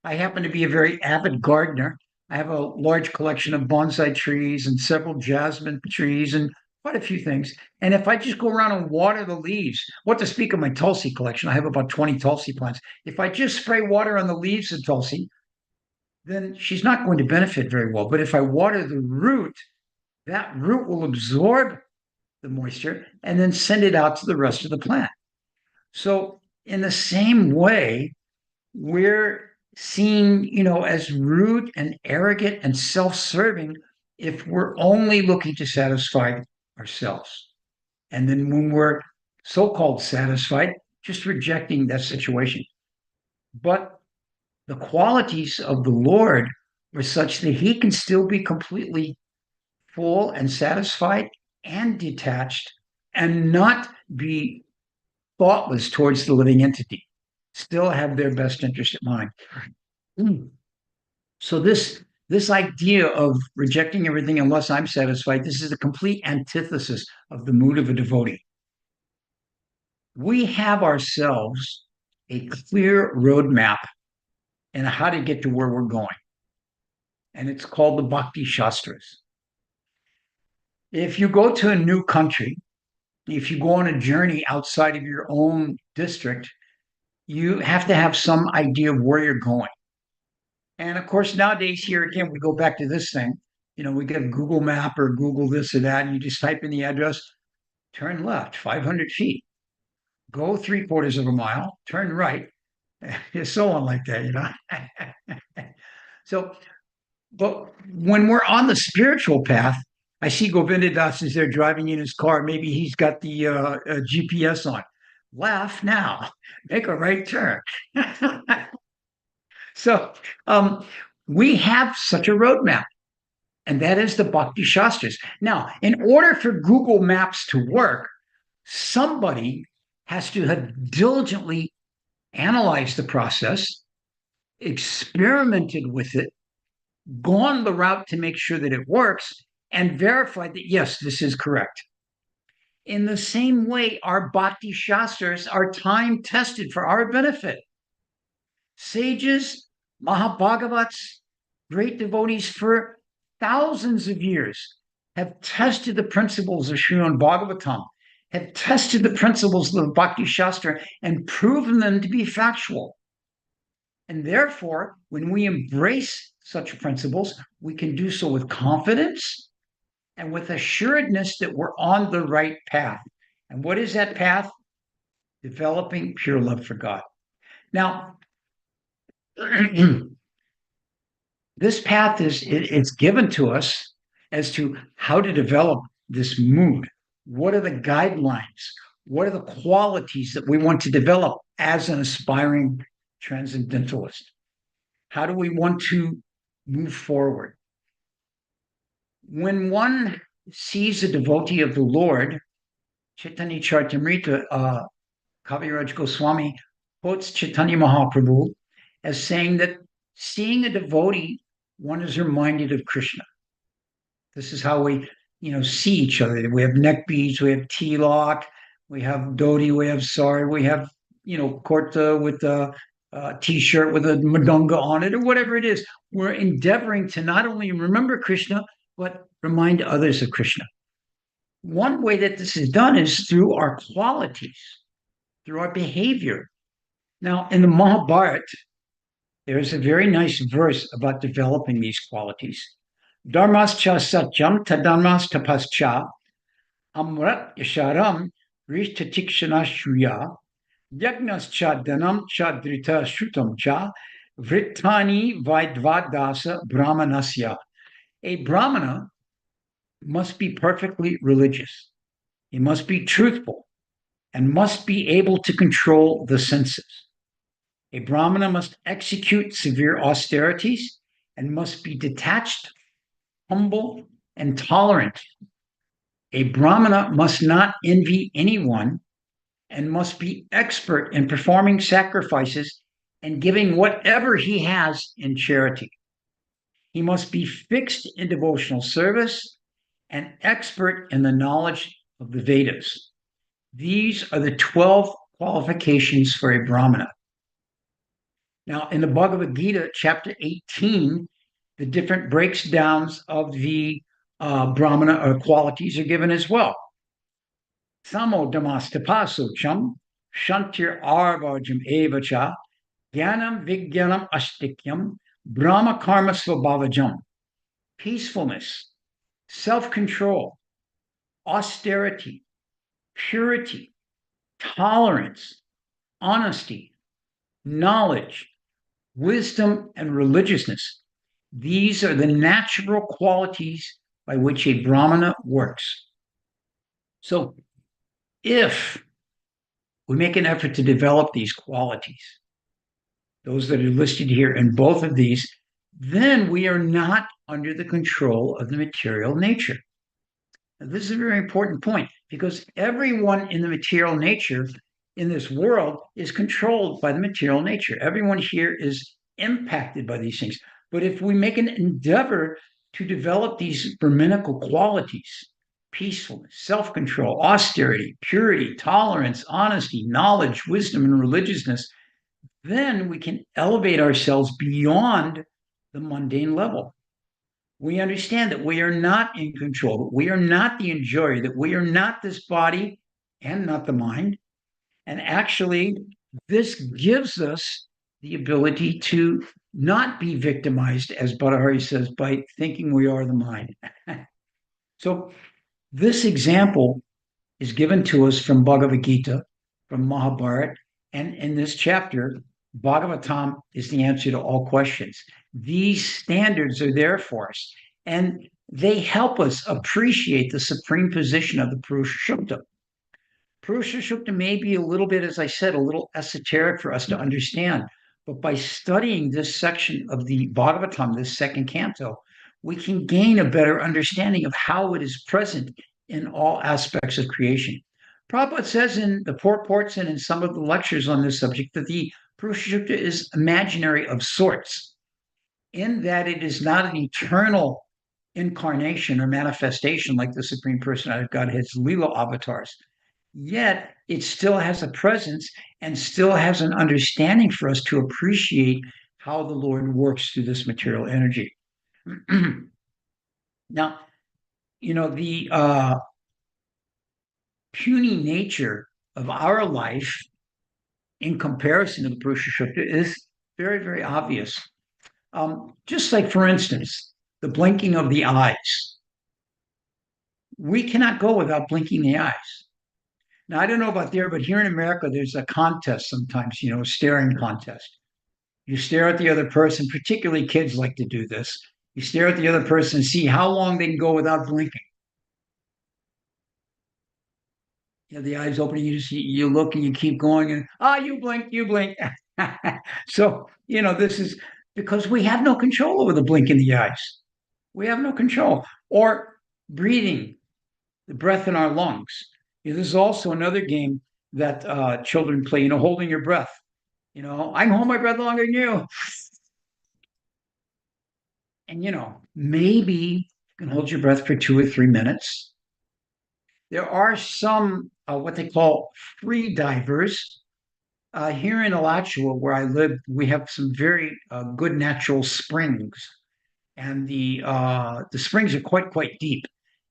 I happen to be a very avid gardener. I have a large collection of bonsai trees and several jasmine trees and quite a few things. And if I just go around and water the leaves, what to speak of my Tulsi collection, I have about 20 Tulsi plants. If I just spray water on the leaves of Tulsi, then she's not going to benefit very well. But if I water the root, that root will absorb the moisture and then send it out to the rest of the plant. So in the same way, we're seen, as rude and arrogant and self-serving if we're only looking to satisfy ourselves. And then when we're so-called satisfied, just rejecting that situation. But the qualities of the Lord are such that he can still be completely full and satisfied and detached and not be thoughtless towards the living entity, still have their best interest at mind. So this idea of rejecting everything unless I'm satisfied, this is a complete antithesis of the mood of a devotee. We have ourselves a clear roadmap in how to get to where we're going. And it's called the Bhakti Shastras. If you go to a new country, if you go on a journey outside of your own district, you have to have some idea of where you're going. And of course, nowadays, here again, we go back to this thing. We get a Google map or Google this or that, and you just type in the address, turn left 500 feet, go 3/4 of a mile, turn right, and so on like that, So, but when we're on the spiritual path, I see Govinda Das is there driving in his car. Maybe he's got the GPS on. Left now, make a right turn. So we have such a roadmap, and that is the Bhakti Shastras. Now, in order for Google Maps to work, somebody has to have diligently analyzed the process, experimented with it, gone the route to make sure that it works, and verified that, yes, this is correct. In the same way, our Bhakti Shastras are time tested for our benefit. Sages, Mahabhagavats, great devotees for thousands of years have tested the principles of Srimad Bhagavatam, have tested the principles of the Bhakti Shastra and proven them to be factual. And therefore, when we embrace such principles, we can do so with confidence and with assuredness that we're on the right path. And what is that path? Developing pure love for God. Now, this path it's given to us as to how to develop this mood. What are the guidelines? What are the qualities that we want to develop as an aspiring transcendentalist? How do we want to move forward? When one sees a devotee of the Lord, Chaitanya Charitamrita, Kaviraj Goswami quotes Chaitanya Mahaprabhu as saying that seeing a devotee, one is reminded of Krishna. This is how we, see each other. We have neck beads, we have tilak, we have dhoti, we have sari, we have, kurta with a t-shirt with a madonga on it, or whatever it is. We're endeavoring to not only remember Krishna, but remind others of Krishna. One way that this is done is through our qualities, through our behavior. Now, in the Mahabharata, there's a very nice verse about developing these qualities. Dharmascha satyam tadharmas tapascha amrat yasharam rishtatikshana shruya yagnascha dhanam cha drita shrutam cha vrittani vaidvadasa brahmanasya. A brahmana must be perfectly religious. He must be truthful and must be able to control the senses. A brahmana must execute severe austerities and must be detached, humble, and tolerant. A brahmana must not envy anyone and must be expert in performing sacrifices and giving whatever he has in charity. He must be fixed in devotional service and expert in the knowledge of the Vedas. These are the 12 qualifications for a brahmana. Now, in the Bhagavad Gita, chapter 18, the different breakdowns of the brahmana qualities are given as well. Samo damastapasocham, shantir arvajam evacha, jnanam vigyanam astikyam, brahma karma svabhavajam. Peacefulness, self-control, austerity, purity, tolerance, honesty, knowledge, wisdom, and religiousness. These are the natural qualities by which a brahmana works. So if we make an effort to develop these qualities, those that are listed here in both of these, then we are not under the control of the material nature. Now, this is a very important point because everyone in the material nature in this world is controlled by the material nature. Everyone here is impacted by these things. But if we make an endeavor to develop these Brahminical qualities, peacefulness, self-control, austerity, purity, tolerance, honesty, knowledge, wisdom, and religiousness, then we can elevate ourselves beyond the mundane level. We understand that we are not in control, that we are not the enjoyer, that we are not this body and not the mind. And actually, this gives us the ability to not be victimized, as Bhattacharya says, by thinking we are the mind. So this example is given to us from Bhagavad Gita, from Mahabharata, and in this chapter, Bhagavatam is the answer to all questions. These standards are there for us, and they help us appreciate the supreme position of the Purusha Sukta. Purusha Sukta may be a little bit, as I said, a little esoteric for us to understand, but by studying this section of the Bhagavatam, this second canto, we can gain a better understanding of how it is present in all aspects of creation. Prabhupada says in the purports and in some of the lectures on this subject that the Purusha Sukta is imaginary of sorts, in that it is not an eternal incarnation or manifestation like the Supreme Personality of Godhead's Leela avatars. Yet it still has a presence and still has an understanding for us to appreciate how the Lord works through this material energy. Now, the puny nature of our life in comparison to the Purusha Sukta is very, very obvious. Just like, for instance, the blinking of the eyes. We cannot go without blinking the eyes. Now, I don't know about there, but here in America, there's a contest sometimes, a staring contest. You stare at the other person, particularly kids like to do this. You stare at the other person and see how long they can go without blinking. You have the eyes open, and you look and you keep going, and you blink, you blink. So, this is because we have no control over the blink in the eyes. We have no control. Or breathing, the breath in our lungs. This is also another game that children play, holding your breath. I can hold my breath longer than you. And, maybe you can hold your breath for 2 or 3 minutes. There are some, what they call free divers. Here in Alachua, where I live, we have some very good natural springs. And the springs are quite deep.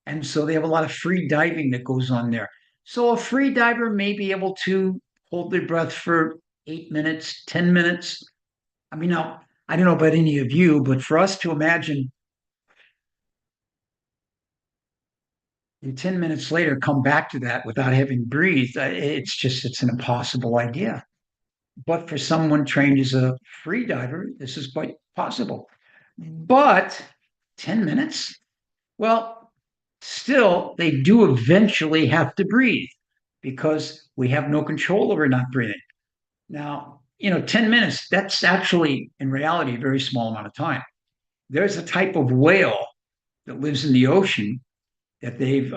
And so they have a lot of free diving that goes on there. So a free diver may be able to hold their breath for 8 minutes, 10 minutes. Now, I don't know about any of you, but for us to imagine and 10 minutes later come back to that without having breathed, it's an impossible idea. But for someone trained as a free diver, this is quite possible. But 10 minutes? Well, still, they do eventually have to breathe because we have no control over not breathing. Now, 10 minutes, that's actually, in reality, a very small amount of time. There's a type of whale that lives in the ocean that they've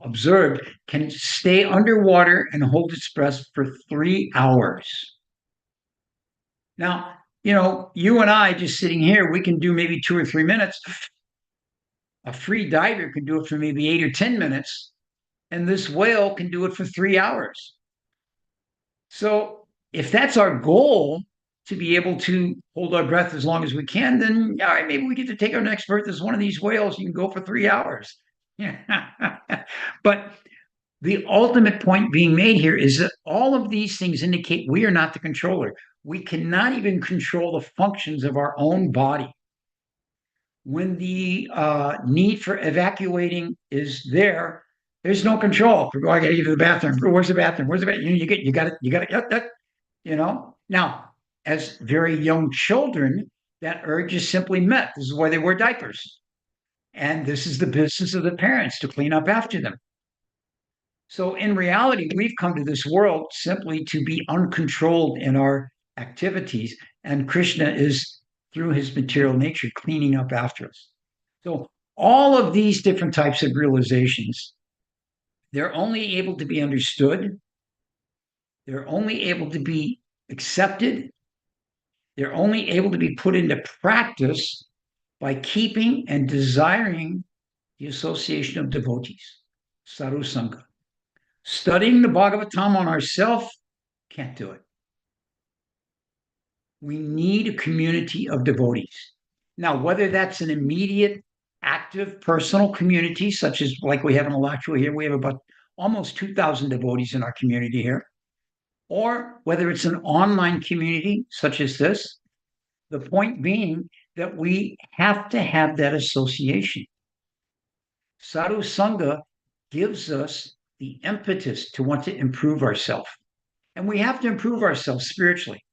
observed can stay underwater and hold its breath for 3 hours. Now, you and I just sitting here, we can do maybe 2 or 3 minutes. A free diver can do it for maybe 8 or 10 minutes, and this whale can do it for 3 hours. So if that's our goal, to be able to hold our breath as long as we can, then all right, maybe we get to take our next birth as one of these whales. You can go for 3 hours. But the ultimate point being made here is that all of these things indicate we are not the controller. We cannot even control the functions of our own body. When the need for evacuating is there's no control. I got to get to the bathroom. Where's the bathroom? Where's the bathroom? You got it. Now, as very young children, that urge is simply met. This is why they wear diapers. And this is the business of the parents, to clean up after them. So in reality, we've come to this world simply to be uncontrolled in our activities. And Krishna is, through his material nature, cleaning up after us. So all of these different types of realizations, they're only able to be understood. They're only able to be accepted. They're only able to be put into practice by keeping and desiring the association of devotees, sadhu sangha. Studying the Bhagavatam on ourselves can't do it. We need a community of devotees. Now, whether that's an immediate, active, personal community, such as like we have in Alachua here, we have about almost 2,000 devotees in our community here, or whether it's an online community such as this, the point being that we have to have that association. Sadhu Sangha gives us the impetus to want to improve ourselves. And we have to improve ourselves spiritually.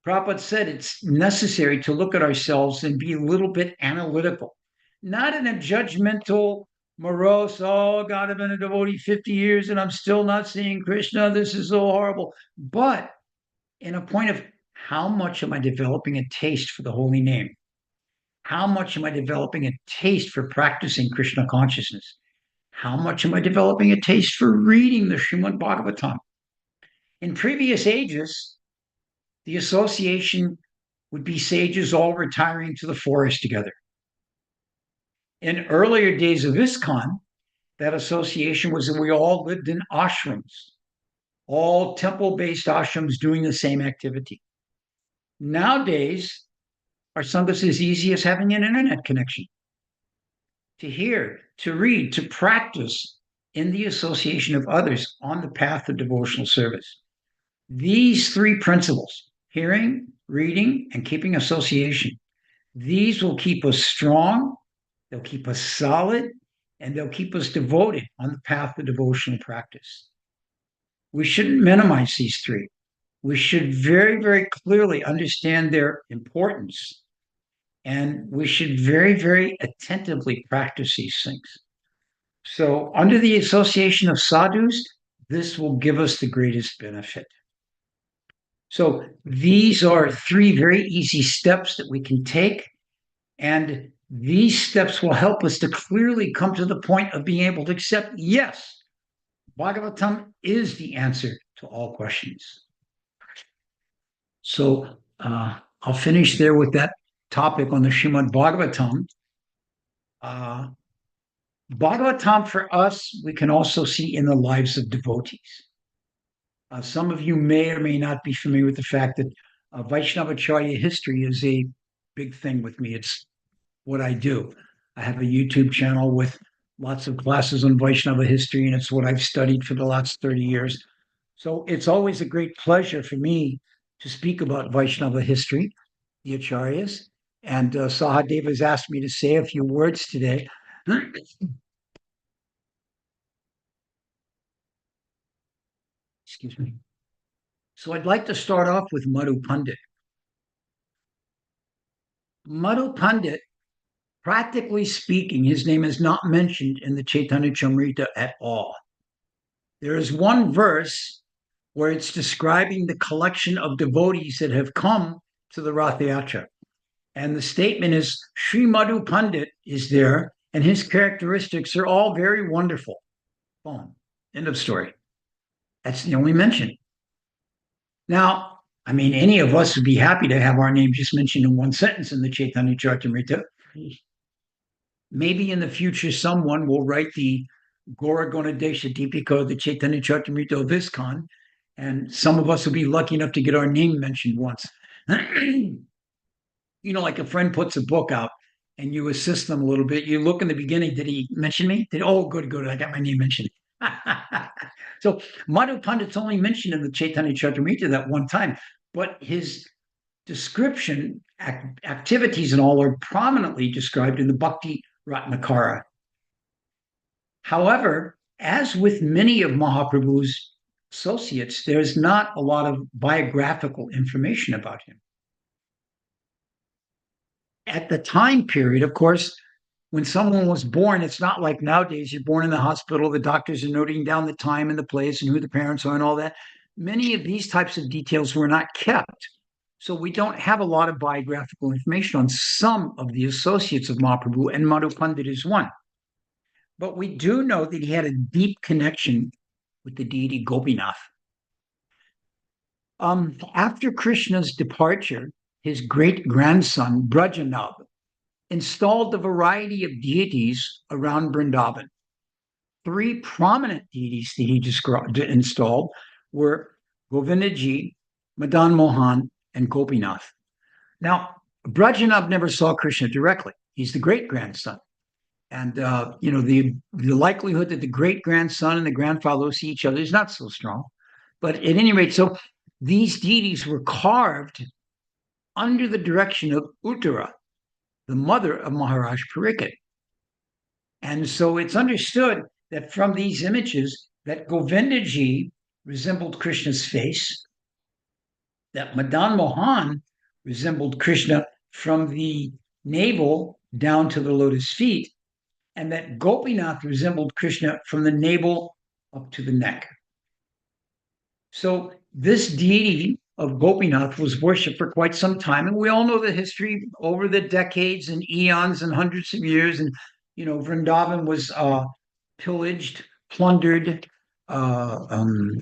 Prabhupada said it's necessary to look at ourselves and be a little bit analytical, not in a judgmental, morose, oh, God, I've been a devotee 50 years and I'm still not seeing Krishna. This is so horrible. But in a point of how much am I developing a taste for the holy name? How much am I developing a taste for practicing Krishna consciousness? How much am I developing a taste for reading the Srimad Bhagavatam? In previous ages, the association would be sages all retiring to the forest together. In earlier days of ISKCON, that association was that we all lived in ashrams, all temple-based ashrams doing the same activity. Nowadays, our Sangha is as easy as having an internet connection. To hear, to read, to practice in the association of others on the path of devotional service. These three principles, hearing, reading, and keeping association, these will keep us strong, they'll keep us solid, and they'll keep us devoted on the path of devotional practice. We shouldn't minimize these three. We should very, very clearly understand their importance, and we should very, very attentively practice these things. So under the association of sadhus, this will give us the greatest benefit. So these are three very easy steps that we can take, and these steps will help us to clearly come to the point of being able to accept, yes, Bhagavatam is the answer to all questions. So I'll finish there with that topic on the Srimad Bhagavatam. Bhagavatam for us, we can also see in the lives of devotees. Some of you may or may not be familiar with the fact that Vaishnavacharya history is a big thing with me. It's what I do. I have a YouTube channel with lots of classes on Vaishnava history, and it's what I've studied for the last 30 years. So it's always a great pleasure for me to speak about Vaishnava history, the Acharyas. And Sahadeva has asked me to say a few words today. Excuse me. So I'd like to start off with Madhu Pandit. Madhu Pandit, practically speaking, his name is not mentioned in the Chaitanya Charitamrita at all. There is one verse where it's describing the collection of devotees that have come to the Rath Yatra. And the statement is, Sri Madhu Pandit is there, and his characteristics are all very wonderful. Boom. End of story. That's the only mention. Now, I mean, any of us would be happy to have our name just mentioned in one sentence in the Chaitanya Charitamrita. Maybe in the future, someone will write the Gaura Gunadesha Deepika of the Chaitanya Charitamrita of ISKCON, and some of us will be lucky enough to get our name mentioned once. Like a friend puts a book out and you assist them a little bit. You look in the beginning, did he mention me? Oh, good, I got my name mentioned. So Madhu Pandit's only mentioned in the Chaitanya Charitamrita that one time, but his description, activities and all are prominently described in the Bhakti Ratnakara. However, as with many of Mahaprabhu's associates, there's not a lot of biographical information about him. At the time period, of course, when someone was born, it's not like nowadays you're born in the hospital, the doctors are noting down the time and the place and who the parents are and all that. Many of these types of details were not kept. So we don't have a lot of biographical information on some of the associates of Mahaprabhu, and Madhu Pandit is one. But we do know that he had a deep connection with the deity Gopinath. After Krishna's departure, his great-grandson, Brajanab, installed a variety of deities around Vrindavan. Three prominent deities that he installed were Govindaji, Madan Mohan, and Gopinath. Now, Brajanab never saw Krishna directly. He's the great-grandson. And, the likelihood that the great-grandson and the grandfather will see each other is not so strong. But at any rate, so these deities were carved under the direction of Uttara, the mother of Maharaj Pariksit. And so it's understood that from these images that Govindaji resembled Krishna's face, that Madan Mohan resembled Krishna from the navel down to the lotus feet, and that Gopinath resembled Krishna from the navel up to the neck. So this deity of Gopinath was worshipped for quite some time, and we all know the history over the decades and eons and hundreds of years. And Vrindavan was pillaged, plundered,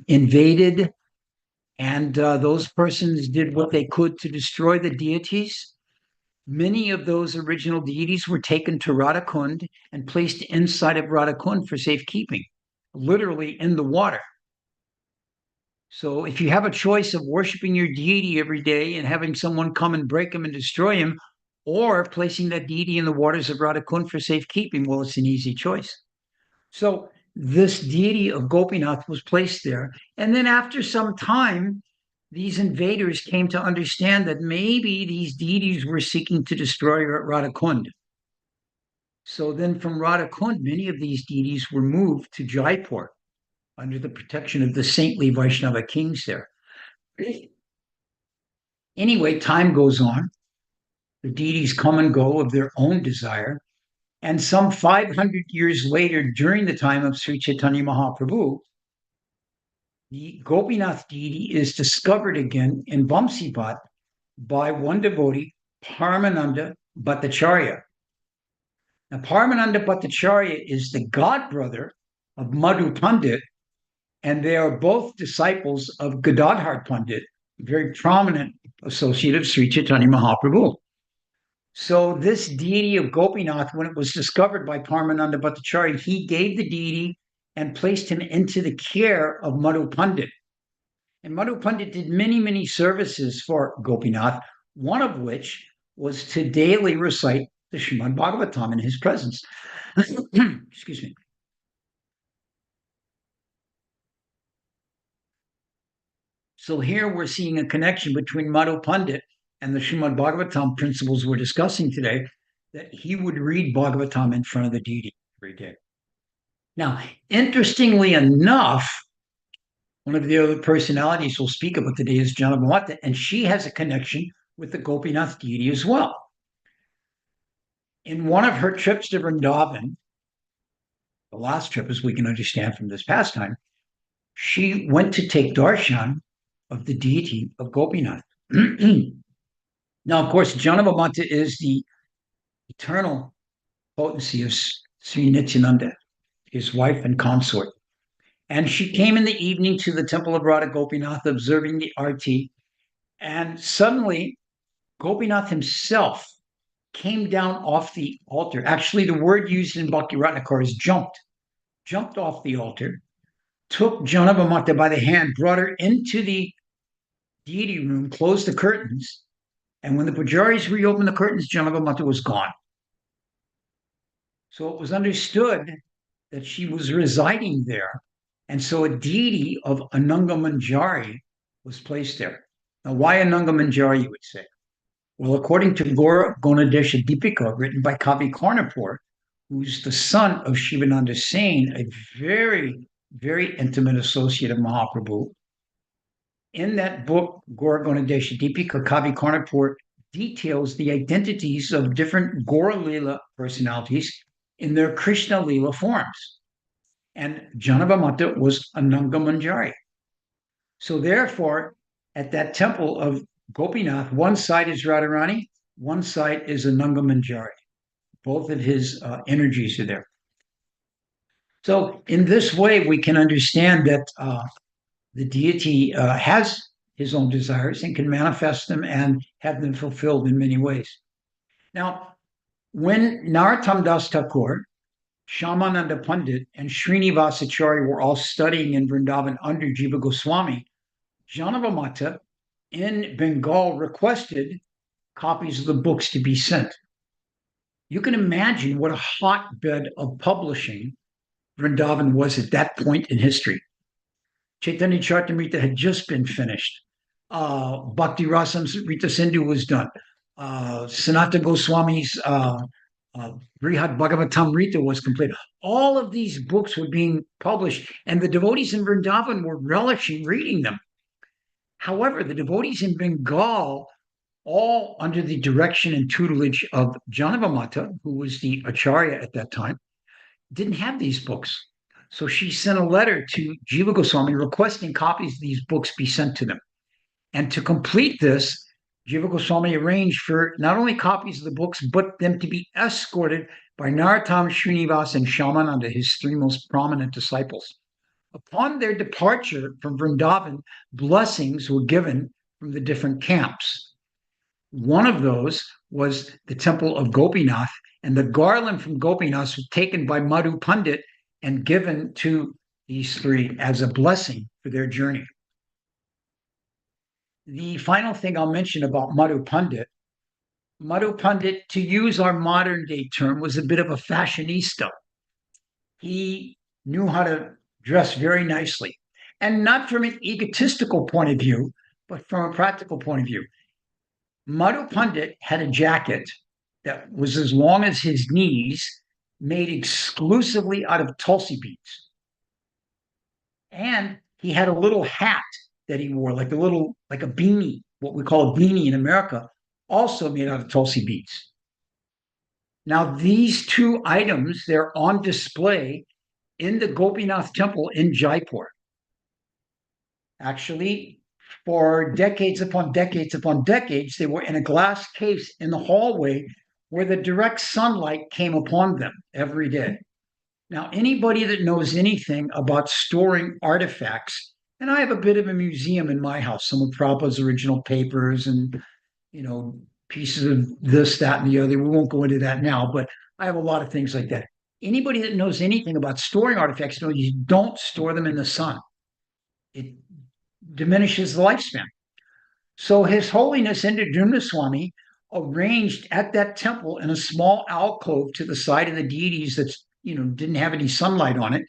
invaded, And those persons did what they could to destroy the deities. Many of those original deities were taken to Radhakund and placed inside of Radhakund for safekeeping, literally in the water. So if you have a choice of worshiping your deity every day and having someone come and break him and destroy him, or placing that deity in the waters of Radhakund for safekeeping, well, it's an easy choice. So this deity of Gopinath was placed there. And then after some time, these invaders came to understand that maybe these deities were seeking to destroy Radhakund. So then from Radhakund, many of these deities were moved to Jaipur under the protection of the saintly Vaishnava kings there. Anyway, time goes on. The deities come and go of their own desire. And some 500 years later, during the time of Sri Chaitanya Mahaprabhu, the Gopinath deity is discovered again in Vamsipat by one devotee, Paramananda Bhattacharya. Now, Paramananda Bhattacharya is the godbrother of Madhu Pandit, and they are both disciples of Gadadhar Pandit, a very prominent associate of Sri Chaitanya Mahaprabhu. So this deity of Gopinath, when it was discovered by Paramananda Bhattacharya, he gave the deity and placed him into the care of Madhu Pandit. And Madhu Pandit did many, many services for Gopinath, one of which was to daily recite the Srimad Bhagavatam in his presence. Excuse me. So here we're seeing a connection between Madhu Pandit and the Srimad Bhagavatam principles we're discussing today, that he would read Bhagavatam in front of the deity every day. Now, interestingly enough, one of the other personalities we'll speak about today is Janava Mata, and she has a connection with the Gopinath deity as well. In one of her trips to Vrindavan, the last trip, as we can understand from this pastime, she went to take darshan of the deity of Gopinath. Now, of course, Janava Mata is the eternal potency of Sri Nityananda, his wife and consort. And she came in the evening to the temple of Radha Gopinath, observing the arti. And suddenly, Gopinath himself came down off the altar. Actually, the word used in Bhakti Ratnakar is jumped off the altar, took Janava Mata by the hand, brought her into the deity room, closed the curtains. And when the pujaris reopened the curtains, Janava Mata was gone. So it was understood that she was residing there. And so a deity of Ananga Manjari was placed there. Now, why Ananga Manjari, you would say? Well, according to Gaura Gonadesha Deepika, written by Kavi Karnapur, who's the son of Shivananda Sain, a very, very intimate associate of Mahaprabhu, in that book, Gaura Gonadesha Deepika, Kavi Karnapur details the identities of different Gaura Leela personalities in their Krishna Leela forms. And Janava Mata was Ananga Manjari. So therefore, at that temple of Gopinath, one side is Radharani, one side is Ananga Manjari. Both of his energies are there. So in this way, we can understand that the deity has his own desires and can manifest them and have them fulfilled in many ways. Now, when Narottam Das Thakur, Shyamananda Pandit, and Srinivasacharya were all studying in Vrindavan under Jiva Goswami, Janava Mata in Bengal requested copies of the books to be sent. You can imagine what a hotbed of publishing Vrindavan was at that point in history. Chaitanya Charitamrita had just been finished. Bhakti Rasamrita Sindhu was done. Sanatana Goswami's Brihad Bhagavatamrita was complete. All of these books were being published, and the devotees in Vrindavan were relishing reading them. However, the devotees in Bengal, all under the direction and tutelage of Janava Mata, who was the Acharya at that time, didn't have these books. So she sent a letter to Jiva Goswami requesting copies of these books be sent to them. And to complete this, Jiva Goswami arranged for not only copies of the books, but them to be escorted by Narottam, Srinivas, and Shyamananda, his three most prominent disciples. Upon their departure from Vrindavan, blessings were given from the different camps. One of those was the temple of Gopinath, and the garland from Gopinath was taken by Madhu Pandit and given to these three as a blessing for their journey. The final thing I'll mention about Madhu Pandit, to use our modern day term, was a bit of a fashionista. He knew how to dress very nicely, and not from an egotistical point of view, but from a practical point of view. Madhu Pandit had a jacket that was as long as his knees, made exclusively out of tulsi beads. And he had a little hat that he wore, like a beanie, what we call a beanie in America, also made out of tulsi beads. Now, these two items, they're on display in the Gopinath temple in Jaipur. Actually, for decades upon decades upon decades, they were in a glass case in the hallway where the direct sunlight came upon them every day. Now, anybody that knows anything about storing artifacts, and I have a bit of a museum in my house, some of Prabhupada's original papers and, pieces of this, that, and the other. We won't go into that now, but I have a lot of things like that. Anybody that knows anything about storing artifacts knows you don't store them in the sun. It diminishes the lifespan. So His Holiness Indradumna Swami arranged at that temple in a small alcove to the side of the deities that's didn't have any sunlight on it,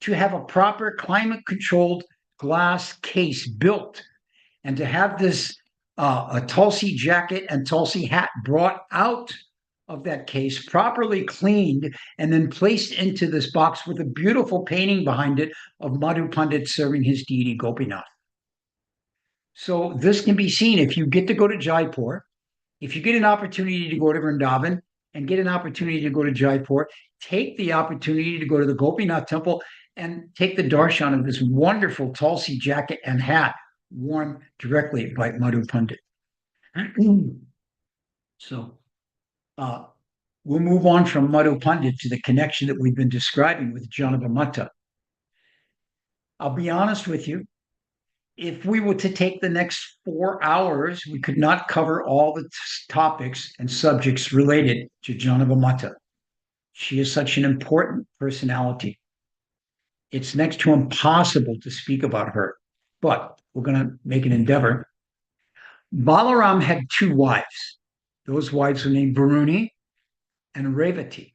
to have a proper climate-controlled glass case built, and to have this a Tulsi jacket and Tulsi hat brought out of that case, properly cleaned, and then placed into this box with a beautiful painting behind it of Madhu Pandit serving his deity Gopinath. So this can be seen if you get to go to Jaipur, if you get an opportunity to go to Vrindavan and get an opportunity to go to Jaipur, take the opportunity to go to the Gopinath temple and take the darshan of this wonderful Tulsi jacket and hat worn directly by Madhu Pandit. So we'll move on from Madhu Pandit to the connection that we've been describing with Janava Mata. I'll be honest with you, if we were to take the next 4 hours, we could not cover all the topics and subjects related to Janava Mata. She is such an important personality. It's next to impossible to speak about her, but we're going to make an endeavor. Balaram had 2 wives. Those wives were named Varuni and Revati.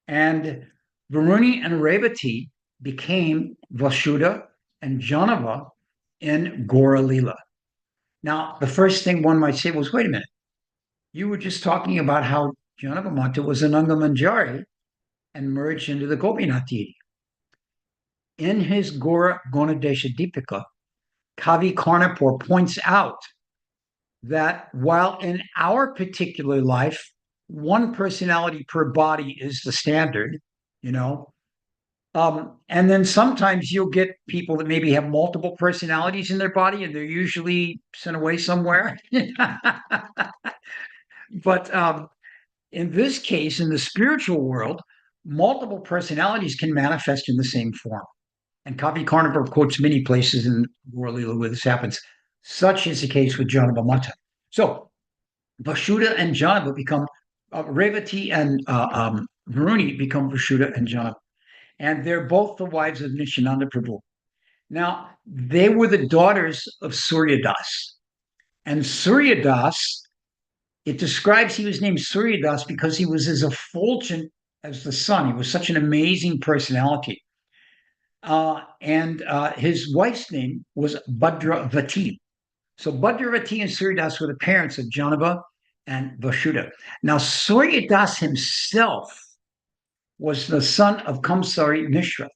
And Varuni and Revati became Vasudha and Janava in Gora Lila. Now, the first thing one might say was, wait a minute, you were just talking about how Janava Mata was an Angamanjari and merged into the Gopinath deity. In his Gora Gonadesha Deepika, Kavi Karnapur points out that while in our particular life, one personality per body is the standard, and then sometimes you'll get people that maybe have multiple personalities in their body, and they're usually sent away somewhere. But in this case, in the spiritual world, multiple personalities can manifest in the same form. And Kavi Karnapur quotes many places in Gora Lila where this happens. Such is the case with Janava Mata. So Vasudha and Janava become, Revati and Varuni become Vasudha and Janava. And they're both the wives of Nityananda Prabhu. Now, they were the daughters of Suryadas. And Suryadas, it describes he was named Suryadas because he was as effulgent as the sun. He was such an amazing personality. And his wife's name was Bhadravati. So Bhadravati and Suryadas were the parents of Janava and Vasudha. Now, Suryadas himself was the son of Kamsari Mishra.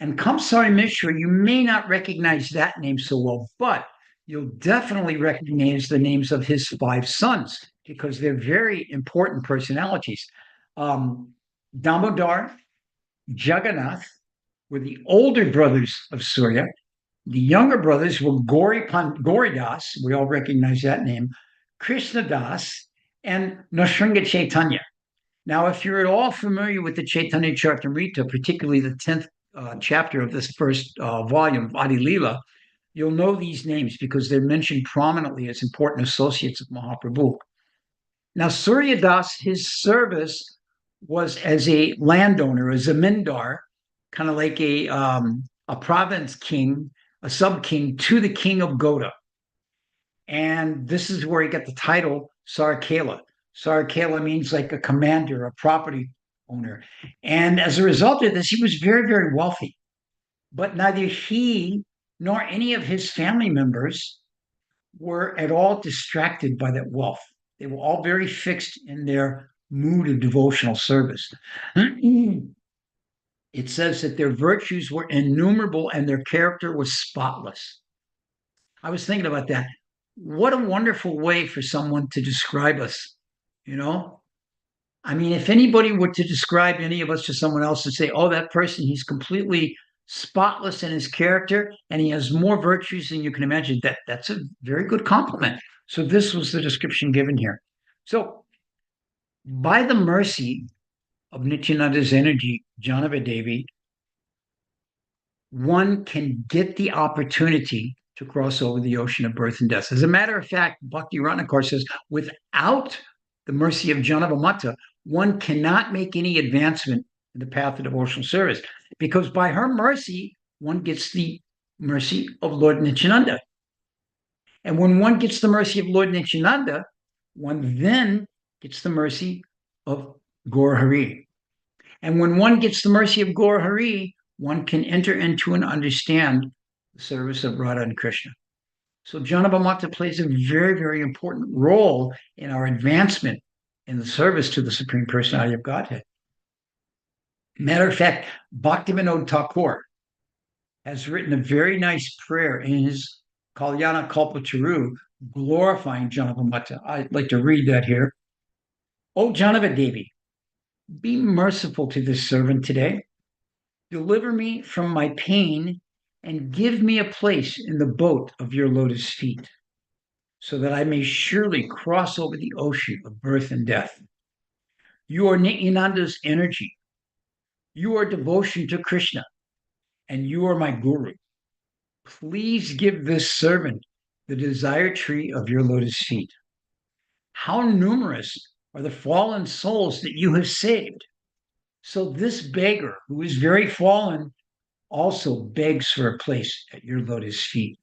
And Kamsari Mishra, you may not recognize that name so well, but you'll definitely recognize the names of his 5 sons because they're very important personalities. Damodar, Jagannath were the older brothers of Surya. The younger brothers were Gauridas, we all recognize that name, Krishnadas, and Nrsimha Chaitanya. Now, if you're at all familiar with the Chaitanya Charitamrita, particularly the 10th chapter of this first volume, Adi Leela, you'll know these names because they're mentioned prominently as important associates of Mahaprabhu. Now, Surya Das, his service was as a landowner, a zamindar, kind of like a province king, a sub king to the king of Goda. And this is where he got the title Sarakela. Sarakela means like a commander, a property owner. And as a result of this, he was very, very wealthy. But neither he nor any of his family members were at all distracted by that wealth. They were all very fixed in their mood of devotional service. It says that their virtues were innumerable and their character was spotless. I was thinking about that. What a wonderful way for someone to describe us, you know? I mean, if anybody were to describe any of us to someone else and say, oh, that person, he's completely spotless in his character and he has more virtues than you can imagine, that's a very good compliment. So this was the description given here. So by the mercy of Nityananda's energy, Janava Devi, one can get the opportunity to cross over the ocean of birth and death. As a matter of fact, Bhakti Ratnakar says, without the mercy of Janava Mata, one cannot make any advancement in the path of devotional service, because by her mercy, one gets the mercy of Lord Nityananda. And when one gets the mercy of Lord Nityananda, one then gets the mercy of Gaur Hari. And when one gets the mercy of Gaur Hari, one can enter into and understand the service of Radha and Krishna. So Janava Mata plays a very, very important role in our advancement in the service to the Supreme Personality of Godhead. Matter of fact, Bhaktivinoda Thakur has written a very nice prayer in his Kalyana Kalpataru glorifying Janava Mata. I'd like to read that here. O Janava Devi, be merciful to this servant today. Deliver me from my pain and give me a place in the boat of your lotus feet, so that I may surely cross over the ocean of birth and death. You are Nityananda's energy. You are devotion to Krishna, and you are my guru. Please give this servant the desired tree of your lotus feet. How numerous are the fallen souls that you have saved. So this beggar, who is very fallen, also begs for a place at your lotus feet.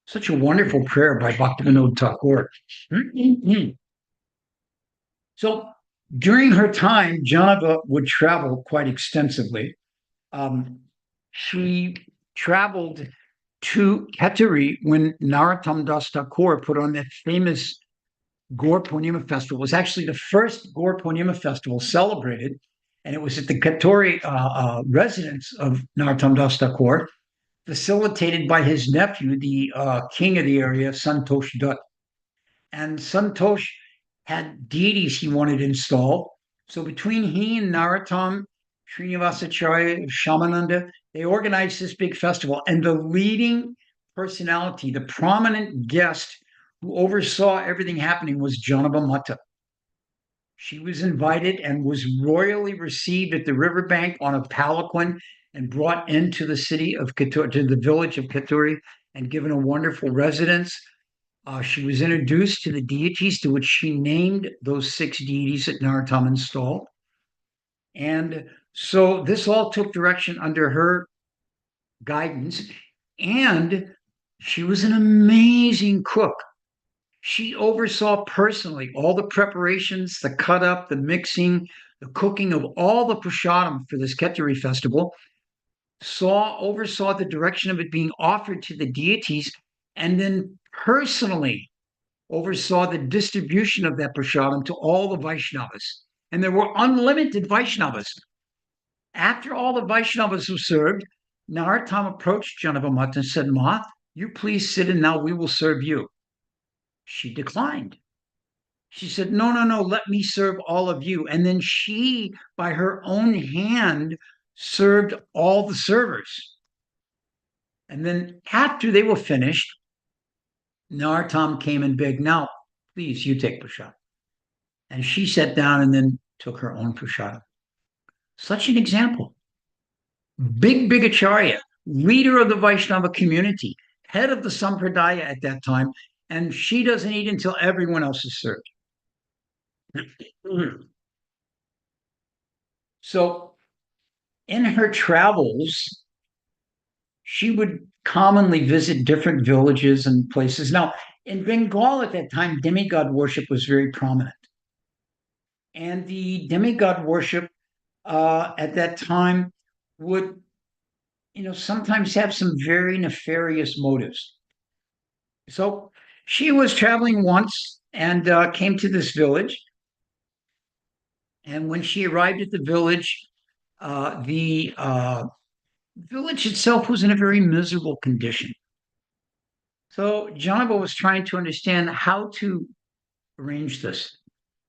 Such a wonderful prayer by Bhaktivinoda Thakur. So during her time, Janava would travel quite extensively. She traveled to Ketari when Narottam Das Thakur put on that famous Gaur Purnima festival. It was actually the first Gaur Purnima festival celebrated, and it was at the Ketari residence of Narottam Das Thakur, facilitated by his nephew, the king of the area, Santosh Dutt. And Santosh had deities he wanted installed. So between he and Narottam, Srinivasacharya, Shamananda, they organized this big festival. And the leading personality, the prominent guest who oversaw everything happening was Janava Mata. She was invited and was royally received at the riverbank on a palanquin and brought into the city of Keturi, to the village of Keturi, and given a wonderful residence. She was introduced to the deities, to which she named those 6 deities that Narottam installed. And so this all took direction under her guidance. And she was an amazing cook. She oversaw personally all the preparations, the cut up, the mixing, the cooking of all the prasadam for this Keturi festival, oversaw the direction of it being offered to the deities, and then personally oversaw the distribution of that prasadam to all the Vaishnavas. And there were unlimited Vaishnavas. After all the Vaishnavas were served, Narottam approached Janava Mata and said, Ma, you please sit and now we will serve you. She declined. She said, no, let me serve all of you. And then she, by her own hand, served all the servers. And then after they were finished, Narottam came and begged, now, please, you take prasad. And she sat down and then took her own prasad. Such an example. big acharya, leader of the Vaishnava community, head of the Sampradaya at that time, and she doesn't eat until everyone else is served. So in her travels, she would commonly visit different villages and places. Now, in Bengal at that time, demigod worship was very prominent. And the demigod worship at that time would, sometimes have some very nefarious motives. So she was traveling once and came to this village. And when she arrived at the village, the village itself was in a very miserable condition. So Janaba was trying to understand how to arrange this,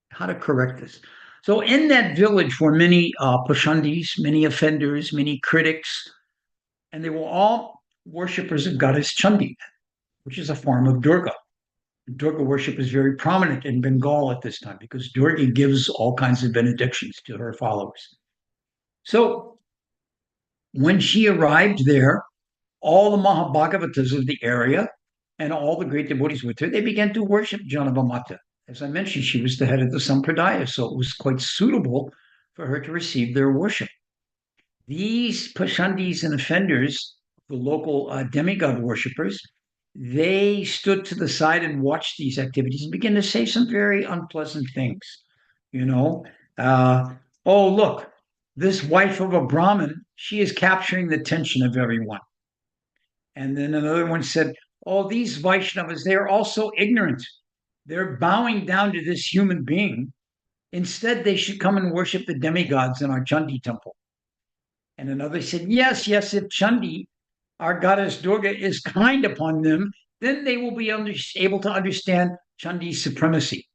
how to correct this. So in that village were many Pashandis, many offenders, many critics, and they were all worshippers of goddess Chandi, which is a form of Durga. Durga worship is very prominent in Bengal at this time because Durga gives all kinds of benedictions to her followers. So when she arrived there, all the Mahabhagavatas of the area and all the great devotees with her, they began to worship Janava Mata. As I mentioned, she was the head of the Sampradaya, so it was quite suitable for her to receive their worship. These Pashandis and offenders, the local demigod worshippers, they stood to the side and watched these activities and began to say some very unpleasant things. Oh, look, this wife of a Brahmin, she is capturing the attention of everyone. And then another one said, oh, these Vaishnavas, they're also ignorant. They're bowing down to this human being. Instead, they should come and worship the demigods in our Chandi temple. And another said, yes, if Chandi, our goddess Durga, is kind upon them, then they will be able to understand Chandi's supremacy.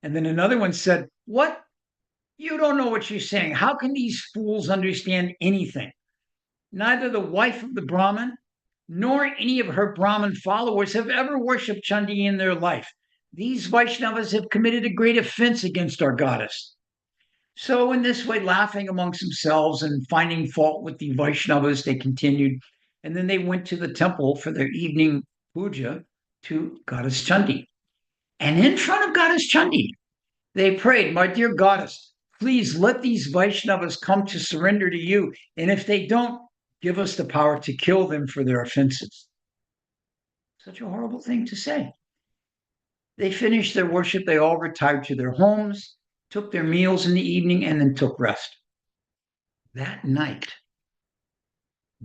And then another one said, what? You don't know what you're saying. How can these fools understand anything? Neither the wife of the Brahmin nor any of her Brahmin followers have ever worshipped Chandi in their life. These Vaishnavas have committed a great offense against our goddess. So in this way, laughing amongst themselves and finding fault with the Vaishnavas, they continued. And then they went to the temple for their evening puja to goddess Chandi. And in front of goddess Chandi, they prayed, my dear goddess, please let these Vaishnavas come to surrender to you. And if they don't, give us the power to kill them for their offenses. Such a horrible thing to say. They finished their worship. They all retired to their homes, took their meals in the evening, and then took rest. That night,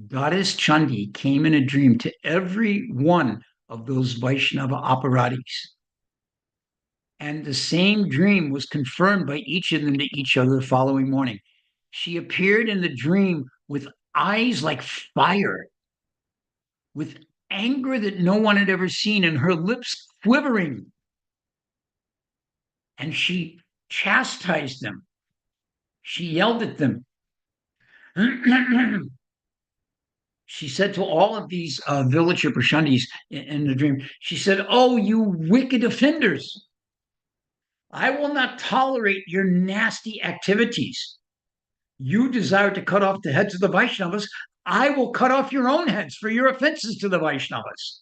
goddess Chandi came in a dream to every one of those Vaishnava operatis. And the same dream was confirmed by each of them to each other the following morning. She appeared in the dream with eyes like fire, with anger that no one had ever seen, and her lips quivering. And she chastised them. She yelled at them. She said to all of these villager Prashandis in the dream, she said, oh, you wicked offenders, I will not tolerate your nasty activities. You desire to cut off the heads of the Vaishnavas. I will cut off your own heads for your offenses to the Vaishnavas.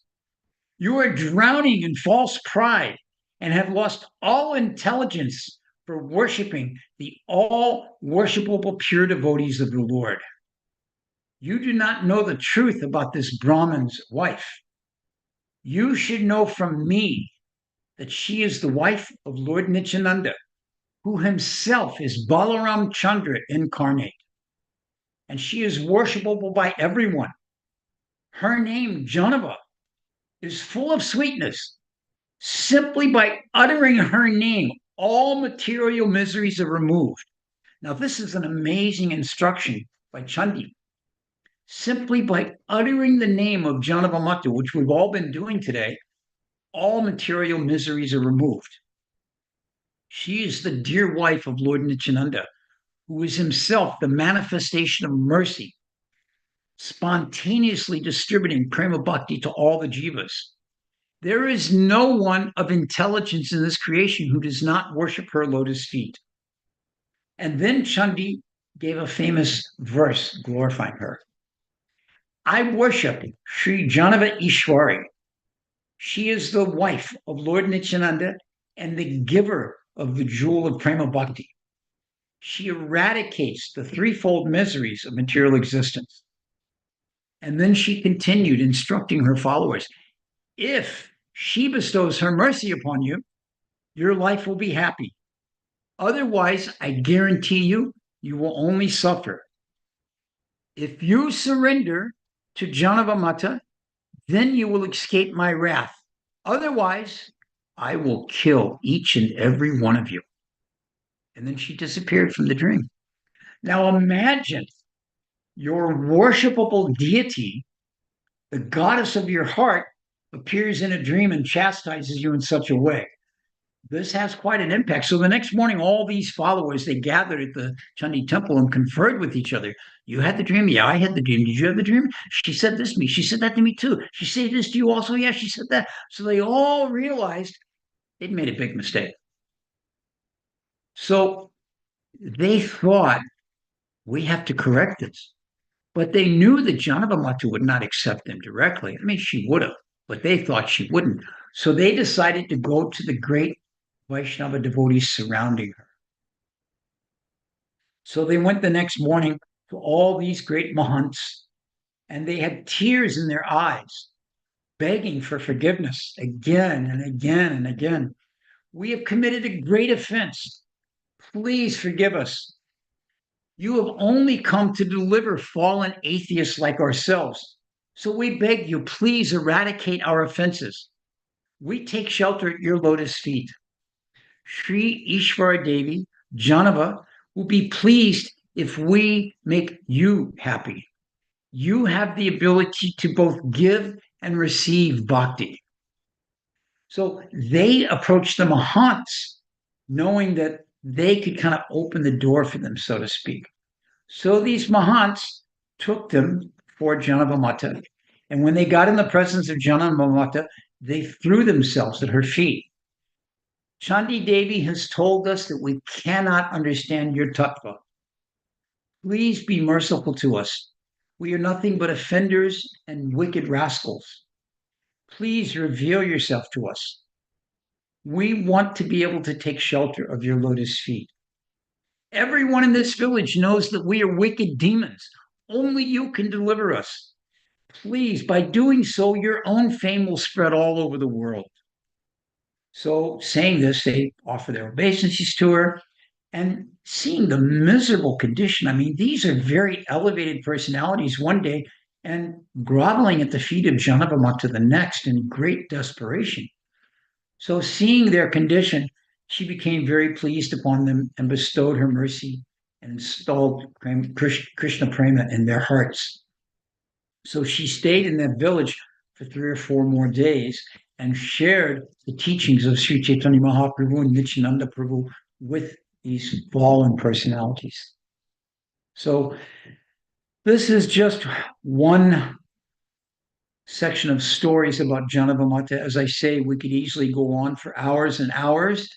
You are drowning in false pride and have lost all intelligence for worshiping the all worshipable pure devotees of the Lord. You do not know the truth about this Brahmin's wife. You should know from me that she is the wife of Lord Nityananda, who himself is Balaram Chandra incarnate. And she is worshipable by everyone. Her name, Janava, is full of sweetness. Simply by uttering her name, all material miseries are removed. Now, this is an amazing instruction by Chandi. Simply by uttering the name of Janava Mata, which we've all been doing today, all material miseries are removed. She is the dear wife of Lord Nityananda, who is himself the manifestation of mercy, spontaneously distributing prema bhakti to all the jivas. There is no one of intelligence in this creation who does not worship her lotus feet. And then Chandi gave a famous verse glorifying her. I worship Sri Janava Ishwari. She is the wife of Lord Nityananda and the giver of the jewel of Prema Bhakti. She eradicates the threefold miseries of material existence. And then she continued instructing her followers, if she bestows her mercy upon you, your life will be happy. Otherwise, I guarantee you, you will only suffer. If you surrender to Janava Mata, then you will escape my wrath. Otherwise, I will kill each and every one of you. And then she disappeared from the dream. Now imagine your worshipable deity, the goddess of your heart, appears in a dream and chastises you in such a way. This has quite an impact. So the next morning, all these followers, they gathered at the Chandi temple and conferred with each other. You had the dream? Yeah, I had the dream. Did you have the dream? She said this to me. She said that to me too. She said this to you also? Yeah, she said that. So they all realized they'd made a big mistake. So they thought, we have to correct this. But they knew that Janava Mata would not accept them directly. I mean, she would have, but they thought she wouldn't. So they decided to go to the great Vaishnava devotees surrounding her. So they went the next morning to all these great mahants, and they had tears in their eyes, begging for forgiveness again and again and again. We have committed a great offense. Please forgive us. You have only come to deliver fallen atheists like ourselves. So we beg you, please eradicate our offenses. We take shelter at your lotus feet. Sri Ishvara Devi, Janava, will be pleased if we make you happy. You have the ability to both give and receive bhakti. So they approached the mahants, knowing that they could kind of open the door for them, so to speak. So these mahants took them for Janava Mata. And when they got in the presence of Janava Mata, they threw themselves at her feet. Chandi Devi has told us that we cannot understand your tattva. Please be merciful to us. We are nothing but offenders and wicked rascals. Please reveal yourself to us. We want to be able to take shelter of your lotus feet. Everyone in this village knows that we are wicked demons. Only you can deliver us. Please, by doing so, your own fame will spread all over the world. So, saying this, they offer their obeisances to her, and seeing the miserable condition. I mean, these are very elevated personalities one day and groveling at the feet of Janava Mata the next in great desperation. So, seeing their condition, she became very pleased upon them and bestowed her mercy and installed Krishna Prema in their hearts. So she stayed in that village for 3 or 4 more days and shared the teachings of Sri Chaitanya Mahaprabhu and Nityananda Prabhu with these fallen personalities. So this is just one section of stories about Janava Mata. As I say, we could easily go on for hours and hours,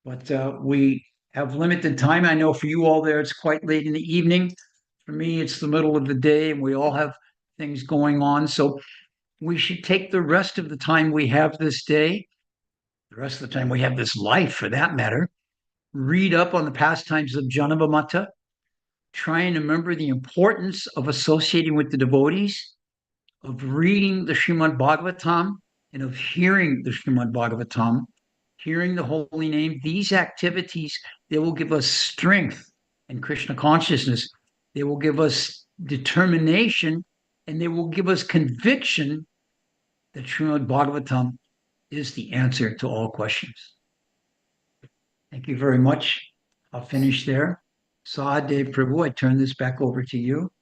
but we have limited time. I know for you all there, it's quite late in the evening. For me, it's the middle of the day, and we all have things going on. So we should take the rest of the time we have this day, the rest of the time we have this life for that matter, read up on the pastimes of Janava Mata, try and remember the importance of associating with the devotees, of reading the Srimad Bhagavatam, and of hearing the Srimad Bhagavatam, hearing the holy name. These activities, they will give us strength in Krishna consciousness. They will give us determination, and they will give us conviction that Srimad Bhagavatam is the answer to all questions. Thank you very much. I'll finish there. Sahadev Prabhu, I turn this back over to you.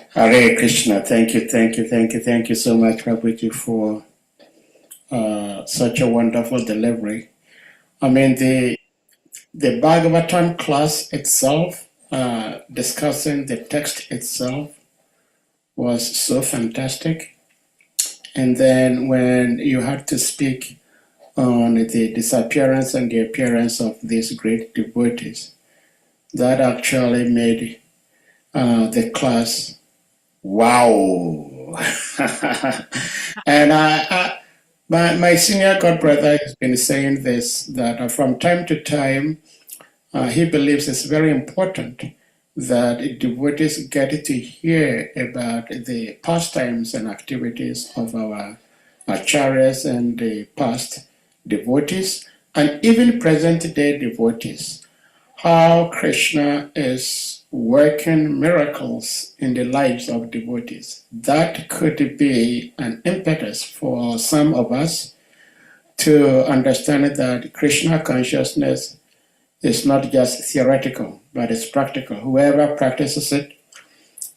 Hare Krishna. Thank you so much, Prabhuji, for such a wonderful delivery. I mean, the Bhagavatam class itself, discussing the text itself, was so fantastic. And then when you had to speak on the disappearance and the appearance of these great devotees, that actually made the class wow. And my senior god brother has been saying this, that from time to time, he believes it's very important that devotees get to hear about the pastimes and activities of our acharyas and the past devotees, and even present day devotees, how Krishna is working miracles in the lives of devotees. That could be an impetus for some of us to understand that Krishna consciousness is not just theoretical, but it's practical. Whoever practices it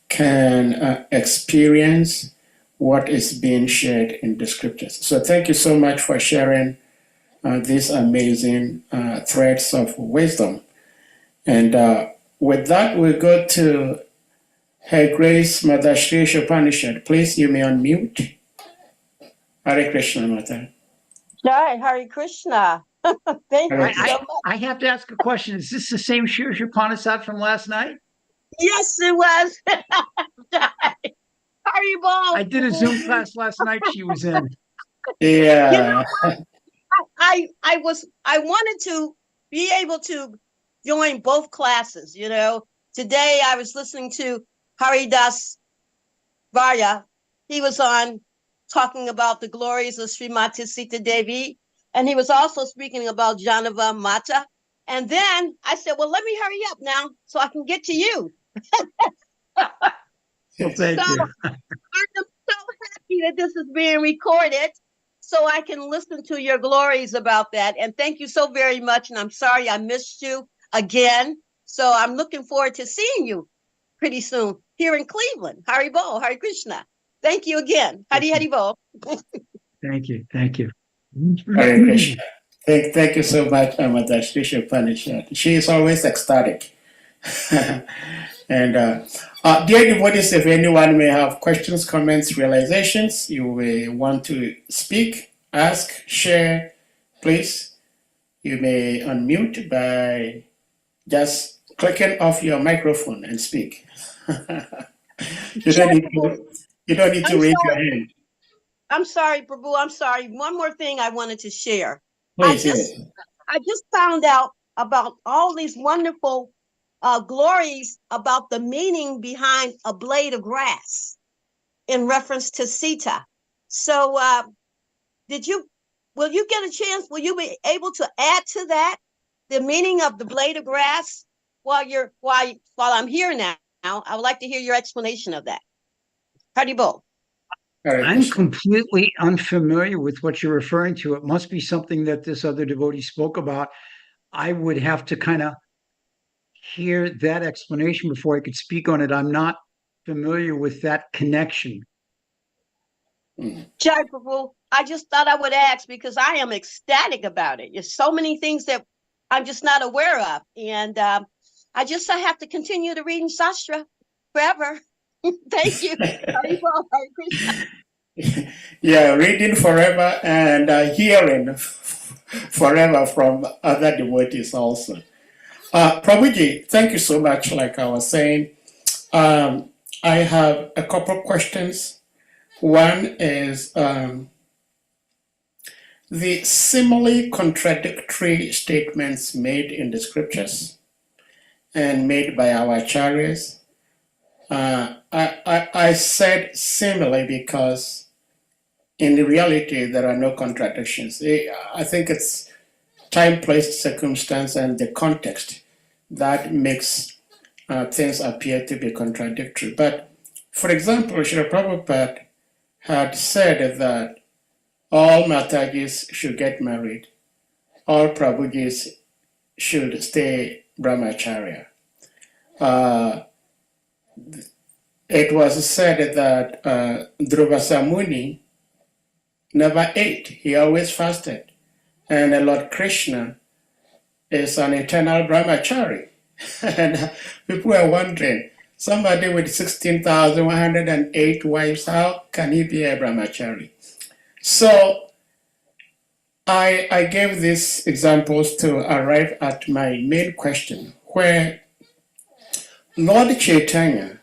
can experience what is being shared in the scriptures. So thank you so much for sharing these amazing threads of wisdom. And with that, we'll go to Her Grace Mother Shri Upanishad. Please, you may unmute. Hare Krishna, Mother. Jai, Hare Krishna. Thank Hare you so Krishna. much. I have to ask a question. Is this the same Shir Upanishad from last night? Yes, it was. Jai. Haribol. I did a Zoom class last night she was in. Yeah. I wanted to be able to join both classes, you know. Today I was listening to Haridas Varya. He was on talking about the glories of Srimati Sita Devi, and he was also speaking about Janava Mata. And then I said, well, let me hurry up now so I can get to you. Well, thank So you. I'm so happy that this is being recorded so I can listen to your glories about that. And thank you so very much. And I'm sorry I missed you again. So I'm looking forward to seeing you pretty soon here in Cleveland. Haribol, Hare Krishna. Thank you again. Hari Hari Bol. Thank you. Thank you. Hare Krishna. Thank you so much, Mother Shri Upanishad. She is always ecstatic. And dear devotees, if anyone may have questions, comments, realizations, you may want to speak, ask, share, please, you may unmute by just clicking off your microphone and speak. You don't need to raise your hand. I'm sorry, Prabhu. I'm sorry. One more thing I wanted to share. Please, I just found out about all these wonderful glories about the meaning behind a blade of grass in reference to Sita. So will you get a chance? Will you be able to add to that the meaning of the blade of grass while I'm here now? I would like to hear your explanation of that. Haribol. I'm completely unfamiliar with what you're referring to. It must be something that this other devotee spoke about. I would have to kind of hear that explanation before I could speak on it. I'm not familiar with that connection. Jai Prabhu, I just thought I would ask because I am ecstatic about it. There's so many things that I'm just not aware of. And I have to continue to read in Shastra forever. Thank you. Yeah, reading forever and hearing forever from other devotees also. Prabhuji, thank you so much. Like I was saying, I have a couple questions. One is the seemingly contradictory statements made in the scriptures and made by our acharyas. I said seemingly because in reality there are no contradictions. I think it's time, place, circumstance, and the context that makes things appear to be contradictory. But for example, Srila Prabhupada had said that all Matajis should get married, all Prabhujis should stay brahmacharya. It was said that Dhruva Muni never ate, he always fasted. And Lord Krishna is an eternal brahmachari. And people are wondering, somebody with 16,108 wives, how can he be a brahmachari? So I gave these examples to arrive at my main question, where Lord Chaitanya,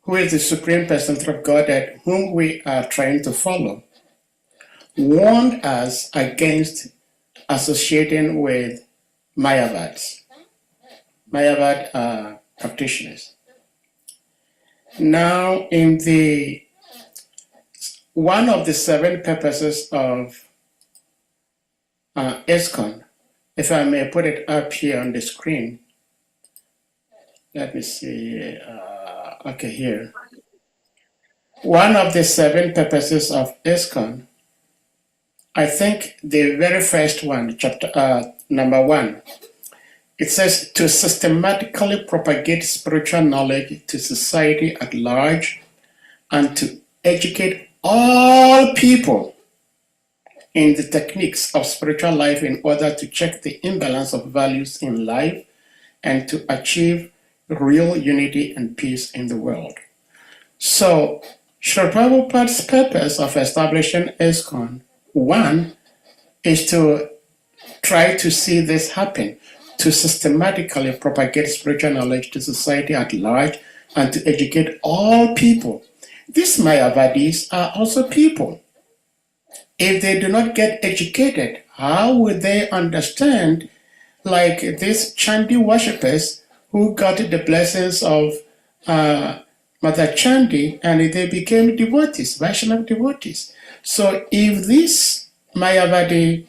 who is the Supreme Personality of Godhead, whom we are trying to follow, warned us against associating with Mayavads, Mayavad practitioners. Now, in the one of the 7 purposes of ISKCON, if I may put it up here on the screen, let me see, okay, here. One of the 7 purposes of ISKCON, I think the very first one, chapter number 1, it says to systematically propagate spiritual knowledge to society at large and to educate all people in the techniques of spiritual life in order to check the imbalance of values in life and to achieve real unity and peace in the world. So, Srila Prabhupada's purpose of establishing ISKCON, 1, is to try to see this happen, to systematically propagate spiritual knowledge to society at large and to educate all people. These Mayavadis are also people. If they do not get educated, how will they understand, like these Chandi worshippers who got the blessings of Mother Chandi and they became devotees, Vaishnava devotees? So if these Mayavadi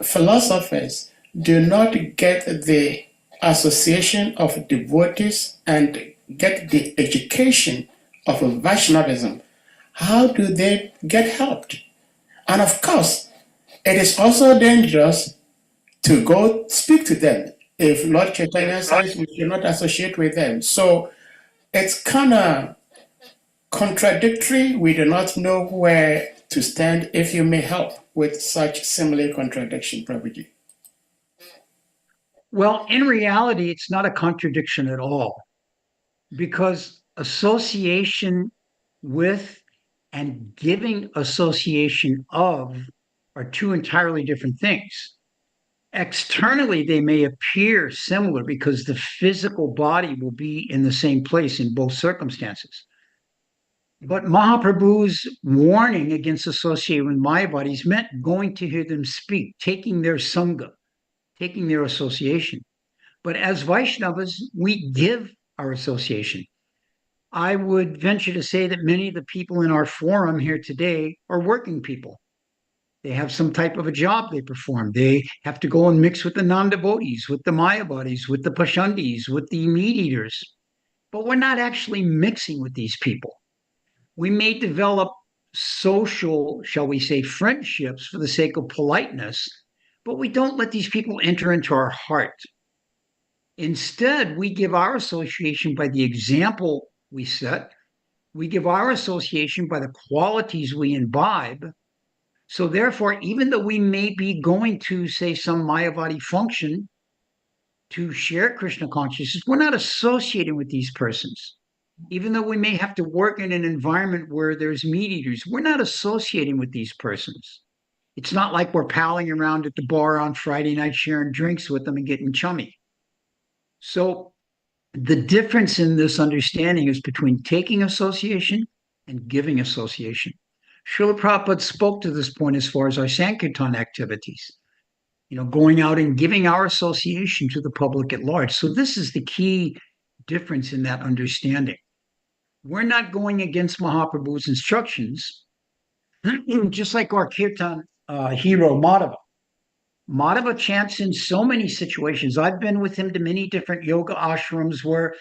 philosophers do not get the association of devotees and get the education of Vaishnavism, how do they get helped? And of course, it is also dangerous to go speak to them if Lord Chaitanya says we should not associate with them. So it's kind of contradictory. We do not know where to stand. If you may help with such similar contradiction, Prabhuji. Well, in reality, it's not a contradiction at all, because association with and giving association of are 2 entirely different things. Externally, they may appear similar because the physical body will be in the same place in both circumstances. But Mahaprabhu's warning against associating with Mayavadis meant going to hear them speak, taking their sangha, taking their association. But as Vaishnavas, we give our association. I would venture to say that many of the people in our forum here today are working people. They have some type of a job they perform. They have to go and mix with the non-devotees, with the Mayavadis, with the Pashandis, with the meat eaters. But we're not actually mixing with these people. We may develop social, shall we say, friendships for the sake of politeness, but we don't let these people enter into our heart. Instead, we give our association by the example we set. We give our association by the qualities we imbibe. So therefore, even though we may be going to, say, some Mayavadi function to share Krishna consciousness, we're not associating with these persons. Even though we may have to work in an environment where there's meat eaters, we're not associating with these persons. It's not like we're palling around at the bar on Friday night sharing drinks with them and getting chummy. So the difference in this understanding is between taking association and giving association. Srila Prabhupada spoke to this point as far as our Sankirtan activities, going out and giving our association to the public at large. So this is the key difference in that understanding. We're not going against Mahaprabhu's instructions, just like our Kirtan hero Madhava. Madhava chants in so many situations. I've been with him to many different yoga ashrams where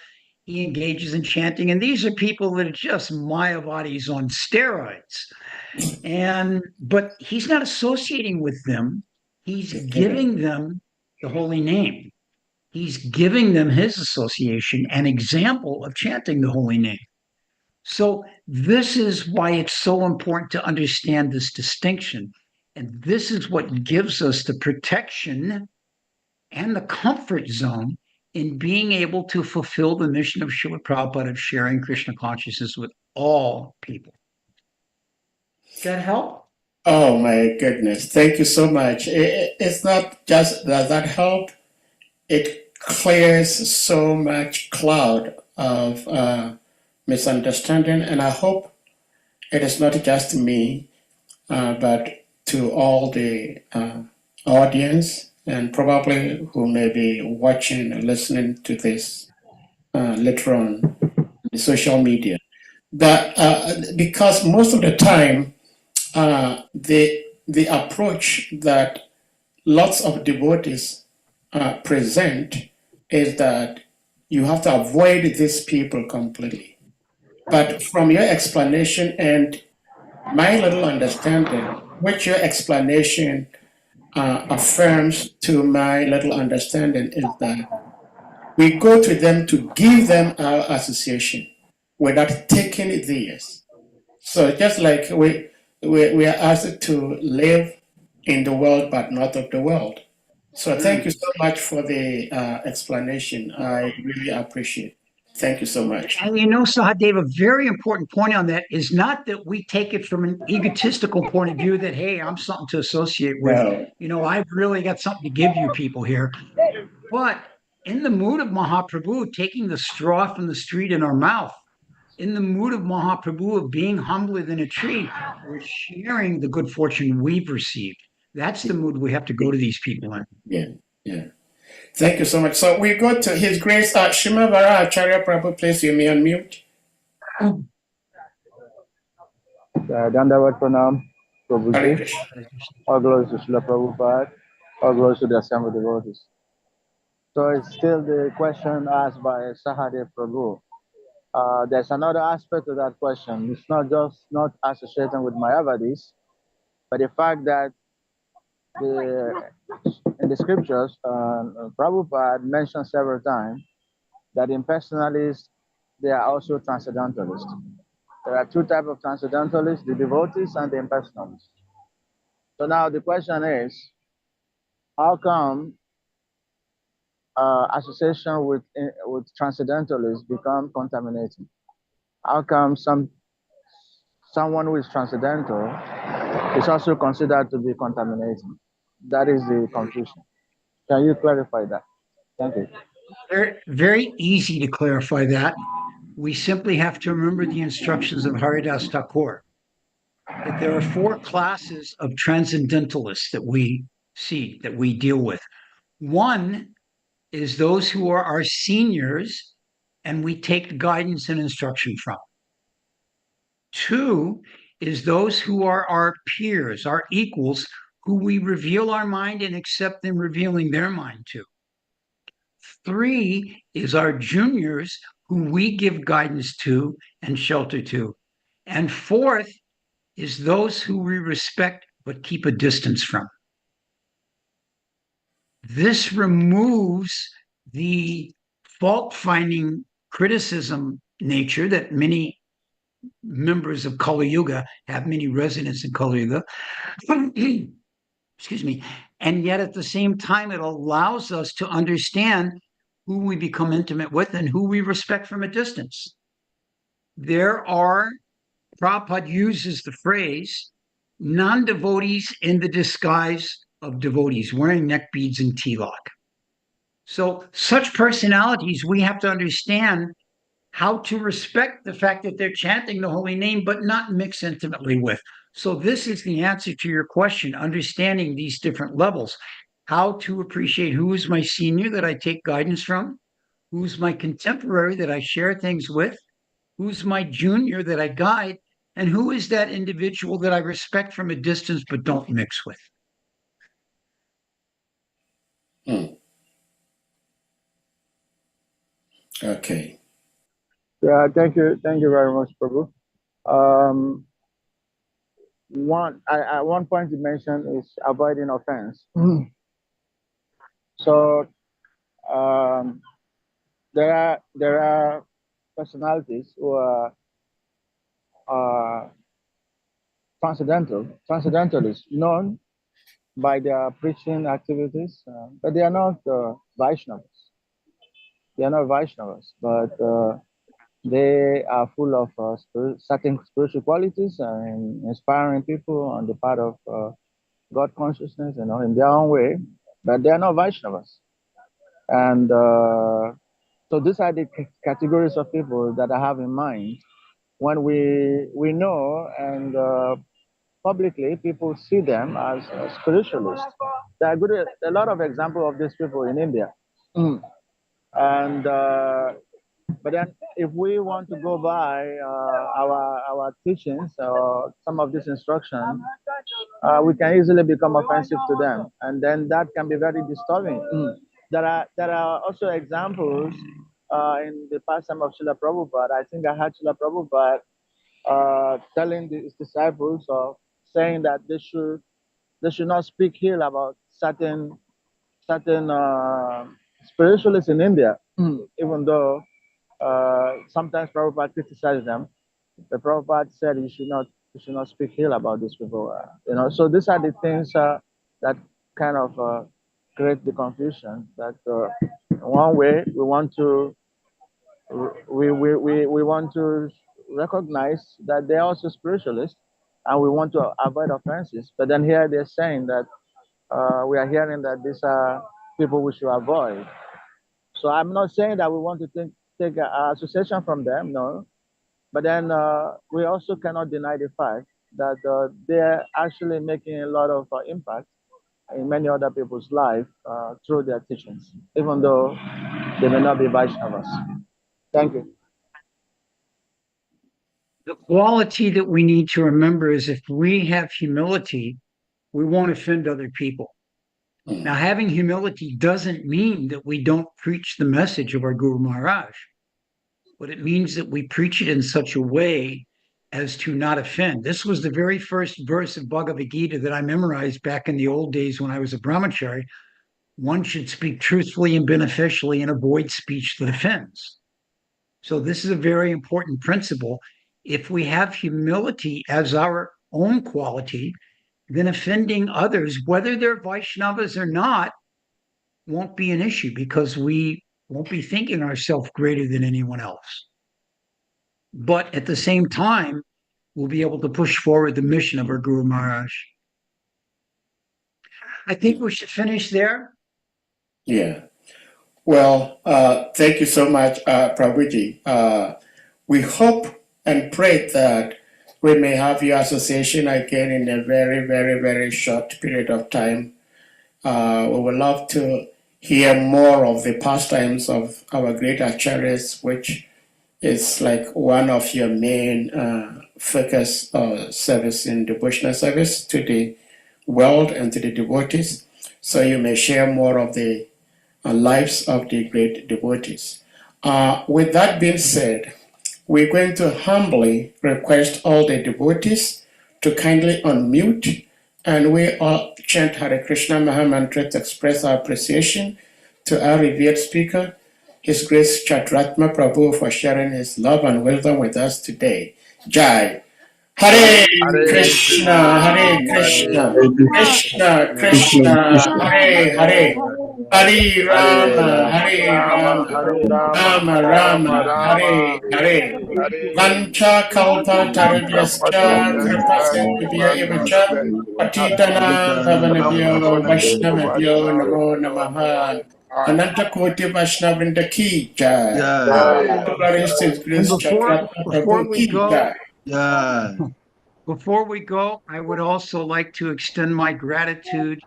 he engages in chanting, and these are people that are just Mayavadis on steroids. But he's not associating with them. He's giving them the holy name. He's giving them his association, an example of chanting the holy name. So this is why it's so important to understand this distinction. And this is what gives us the protection and the comfort zone in being able to fulfill the mission of Srila Prabhupada of sharing Krishna consciousness with all people. Does that help? Oh my goodness, thank you so much. It's not just does that help, it clears so much cloud of misunderstanding, and I hope it is not just me, but to all the audience and probably who may be watching and listening to this later on the social media. That because most of the time, the approach that lots of devotees present is that you have to avoid these people completely. But from your explanation and my little understanding, what your explanation affirms to my little understanding is that we go to them to give them our association without taking theirs. So just like we are asked to live in the world but not of the world. So thank you so much for the explanation. I really appreciate it. Thank you so much. And Sahadev, a very important point on that is not that we take it from an egotistical point of view that, hey, I'm something to associate with. No. I've really got something to give you people here. But in the mood of Mahaprabhu, taking the straw from the street in our mouth, in the mood of Mahaprabhu of being humbler than a tree, we're sharing the good fortune we've received. That's the mood we have to go to these people in. Yeah. Thank you so much. So we go to His Grace Shimavara Acharya Prabhu, please, you may unmute. Dandavat Pranam, Prabhuji. All glories to Srila Prabhupada. All glories to the assembled devotees. So it's still the question asked by Sahadev Prabhu. There's another aspect to that question. It's not just not associating with Mayavadis, but the fact that in the scriptures, Prabhupada mentioned several times that impersonalists, they are also transcendentalists. There are two types of transcendentalists, the devotees and the impersonalists. So now the question is, how come association with transcendentalists become contaminating? How come someone who is transcendental is also considered to be contaminating? That is the confusion. Can you clarify that? Thank you. Very, very easy to clarify that. We simply have to remember the instructions of Haridas Thakur, that there are four classes of transcendentalists that we see, that we deal with. One is those who are our seniors and we take guidance and instruction from. Two is those who are our peers, our equals, who we reveal our mind and accept them revealing their mind to. Three is our juniors who we give guidance to and shelter to. And fourth is those who we respect but keep a distance from. This removes the fault-finding criticism nature that many members of Kali Yuga have, many residents in Kali Yuga. Excuse me. And yet at the same time, it allows us to understand who we become intimate with and who we respect from a distance. Prabhupada uses the phrase, non-devotees in the disguise of devotees, wearing neck beads and tilak. So such personalities, we have to understand how to respect the fact that they're chanting the holy name, but not mix intimately with. So this is the answer to your question, understanding these different levels, how to appreciate who is my senior that I take guidance from, who's my contemporary that I share things with, who's my junior that I guide, and who is that individual that I respect from a distance but don't mix with. Okay. Yeah, thank you very much, Prabhu. One point you mentioned is avoiding offense. So there are personalities who are transcendentalists, known by their preaching activities, but they are not Vaishnavas. They are not Vaishnavas, but they are full of certain spiritual qualities and inspiring people on the part of God consciousness, in their own way, but they are not Vaishnavas. And so these are the categories of people that I have in mind when we know and publicly people see them as spiritualists. There are a lot of examples of these people in India. And but then if we want to go by our teachings or some of this instruction, we can easily become offensive to them, and then that can be very disturbing. There are also examples in the past time of Srila Prabhupada. I think I had Srila Prabhupada telling his disciples or saying that they should not speak ill about certain spiritualists in India, even though sometimes Prabhupada criticized them. The Prabhupada said you should not speak ill about these people. So these are the things that kind of create the confusion. That one way we want to recognize that they're also spiritualists, and we want to avoid offenses. But then here they're saying that we are hearing that these are people we should avoid. So I'm not saying that we want to take association from them, no. But then we also cannot deny the fact that they're actually making a lot of impact in many other people's life through their teachings, even though they may not be Vaishnavas. Thank you. The quality that we need to remember is if we have humility, we won't offend other people. Now, having humility doesn't mean that we don't preach the message of our Guru Maharaj, but it means that we preach it in such a way as to not offend. This was the very first verse of Bhagavad Gita that I memorized back in the old days when I was a brahmachari. One should speak truthfully and beneficially and avoid speech that offends. So this is a very important principle. If we have humility as our own quality, then offending others, whether they're Vaishnavas or not, won't be an issue because we won't be thinking ourselves greater than anyone else. But at the same time, we'll be able to push forward the mission of our Guru Maharaj. I think we should finish there. Yeah. Well, thank you so much, Prabhuji. We hope and pray that we may have your association again in a very, very, very short period of time. We would love to hear more of the pastimes of our great acharyas, which is like one of your main focus service in devotional service to the world and to the devotees. So you may share more of the lives of the great devotees. With that being said, we're going to humbly request all the devotees to kindly unmute, and we all chant Hare Krishna Maha Mantra to express our appreciation to our revered speaker, His Grace CHATURATMA Prabhu, for sharing his love and wisdom with us today. Jai. Hare Krishna, Hare Krishna, Krishna Krishna, Hare Hare, Hare Rama, Hare Rama, Rama Rama, Hare Hare. Vancha kalpa tarabhyascha kripa sindhubhya evacha patitanam pavanabhyo vaishnavabhyo namo namaha. Ananta Koti Vaishnavrinda ki jai. Glorious to His Grace CHATURATMA Prabhu ki jai. Before we go, I would also like to extend my gratitude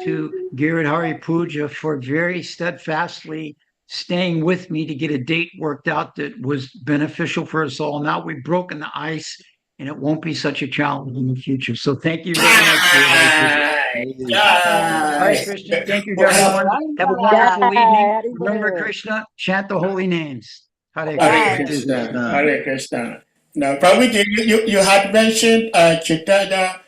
to Giridhari Puja for very steadfastly staying with me to get a date worked out that was beneficial for us all. Now we've broken the ice and it won't be such a challenge in the future. So thank you very much. Hare Krishna. Thank you, everyone. Have a wonderful evening. Remember Krishna, chant the holy names. Hare Krishna. Hare Krishna. Now, Prabhuji, you had mentioned Chaitanya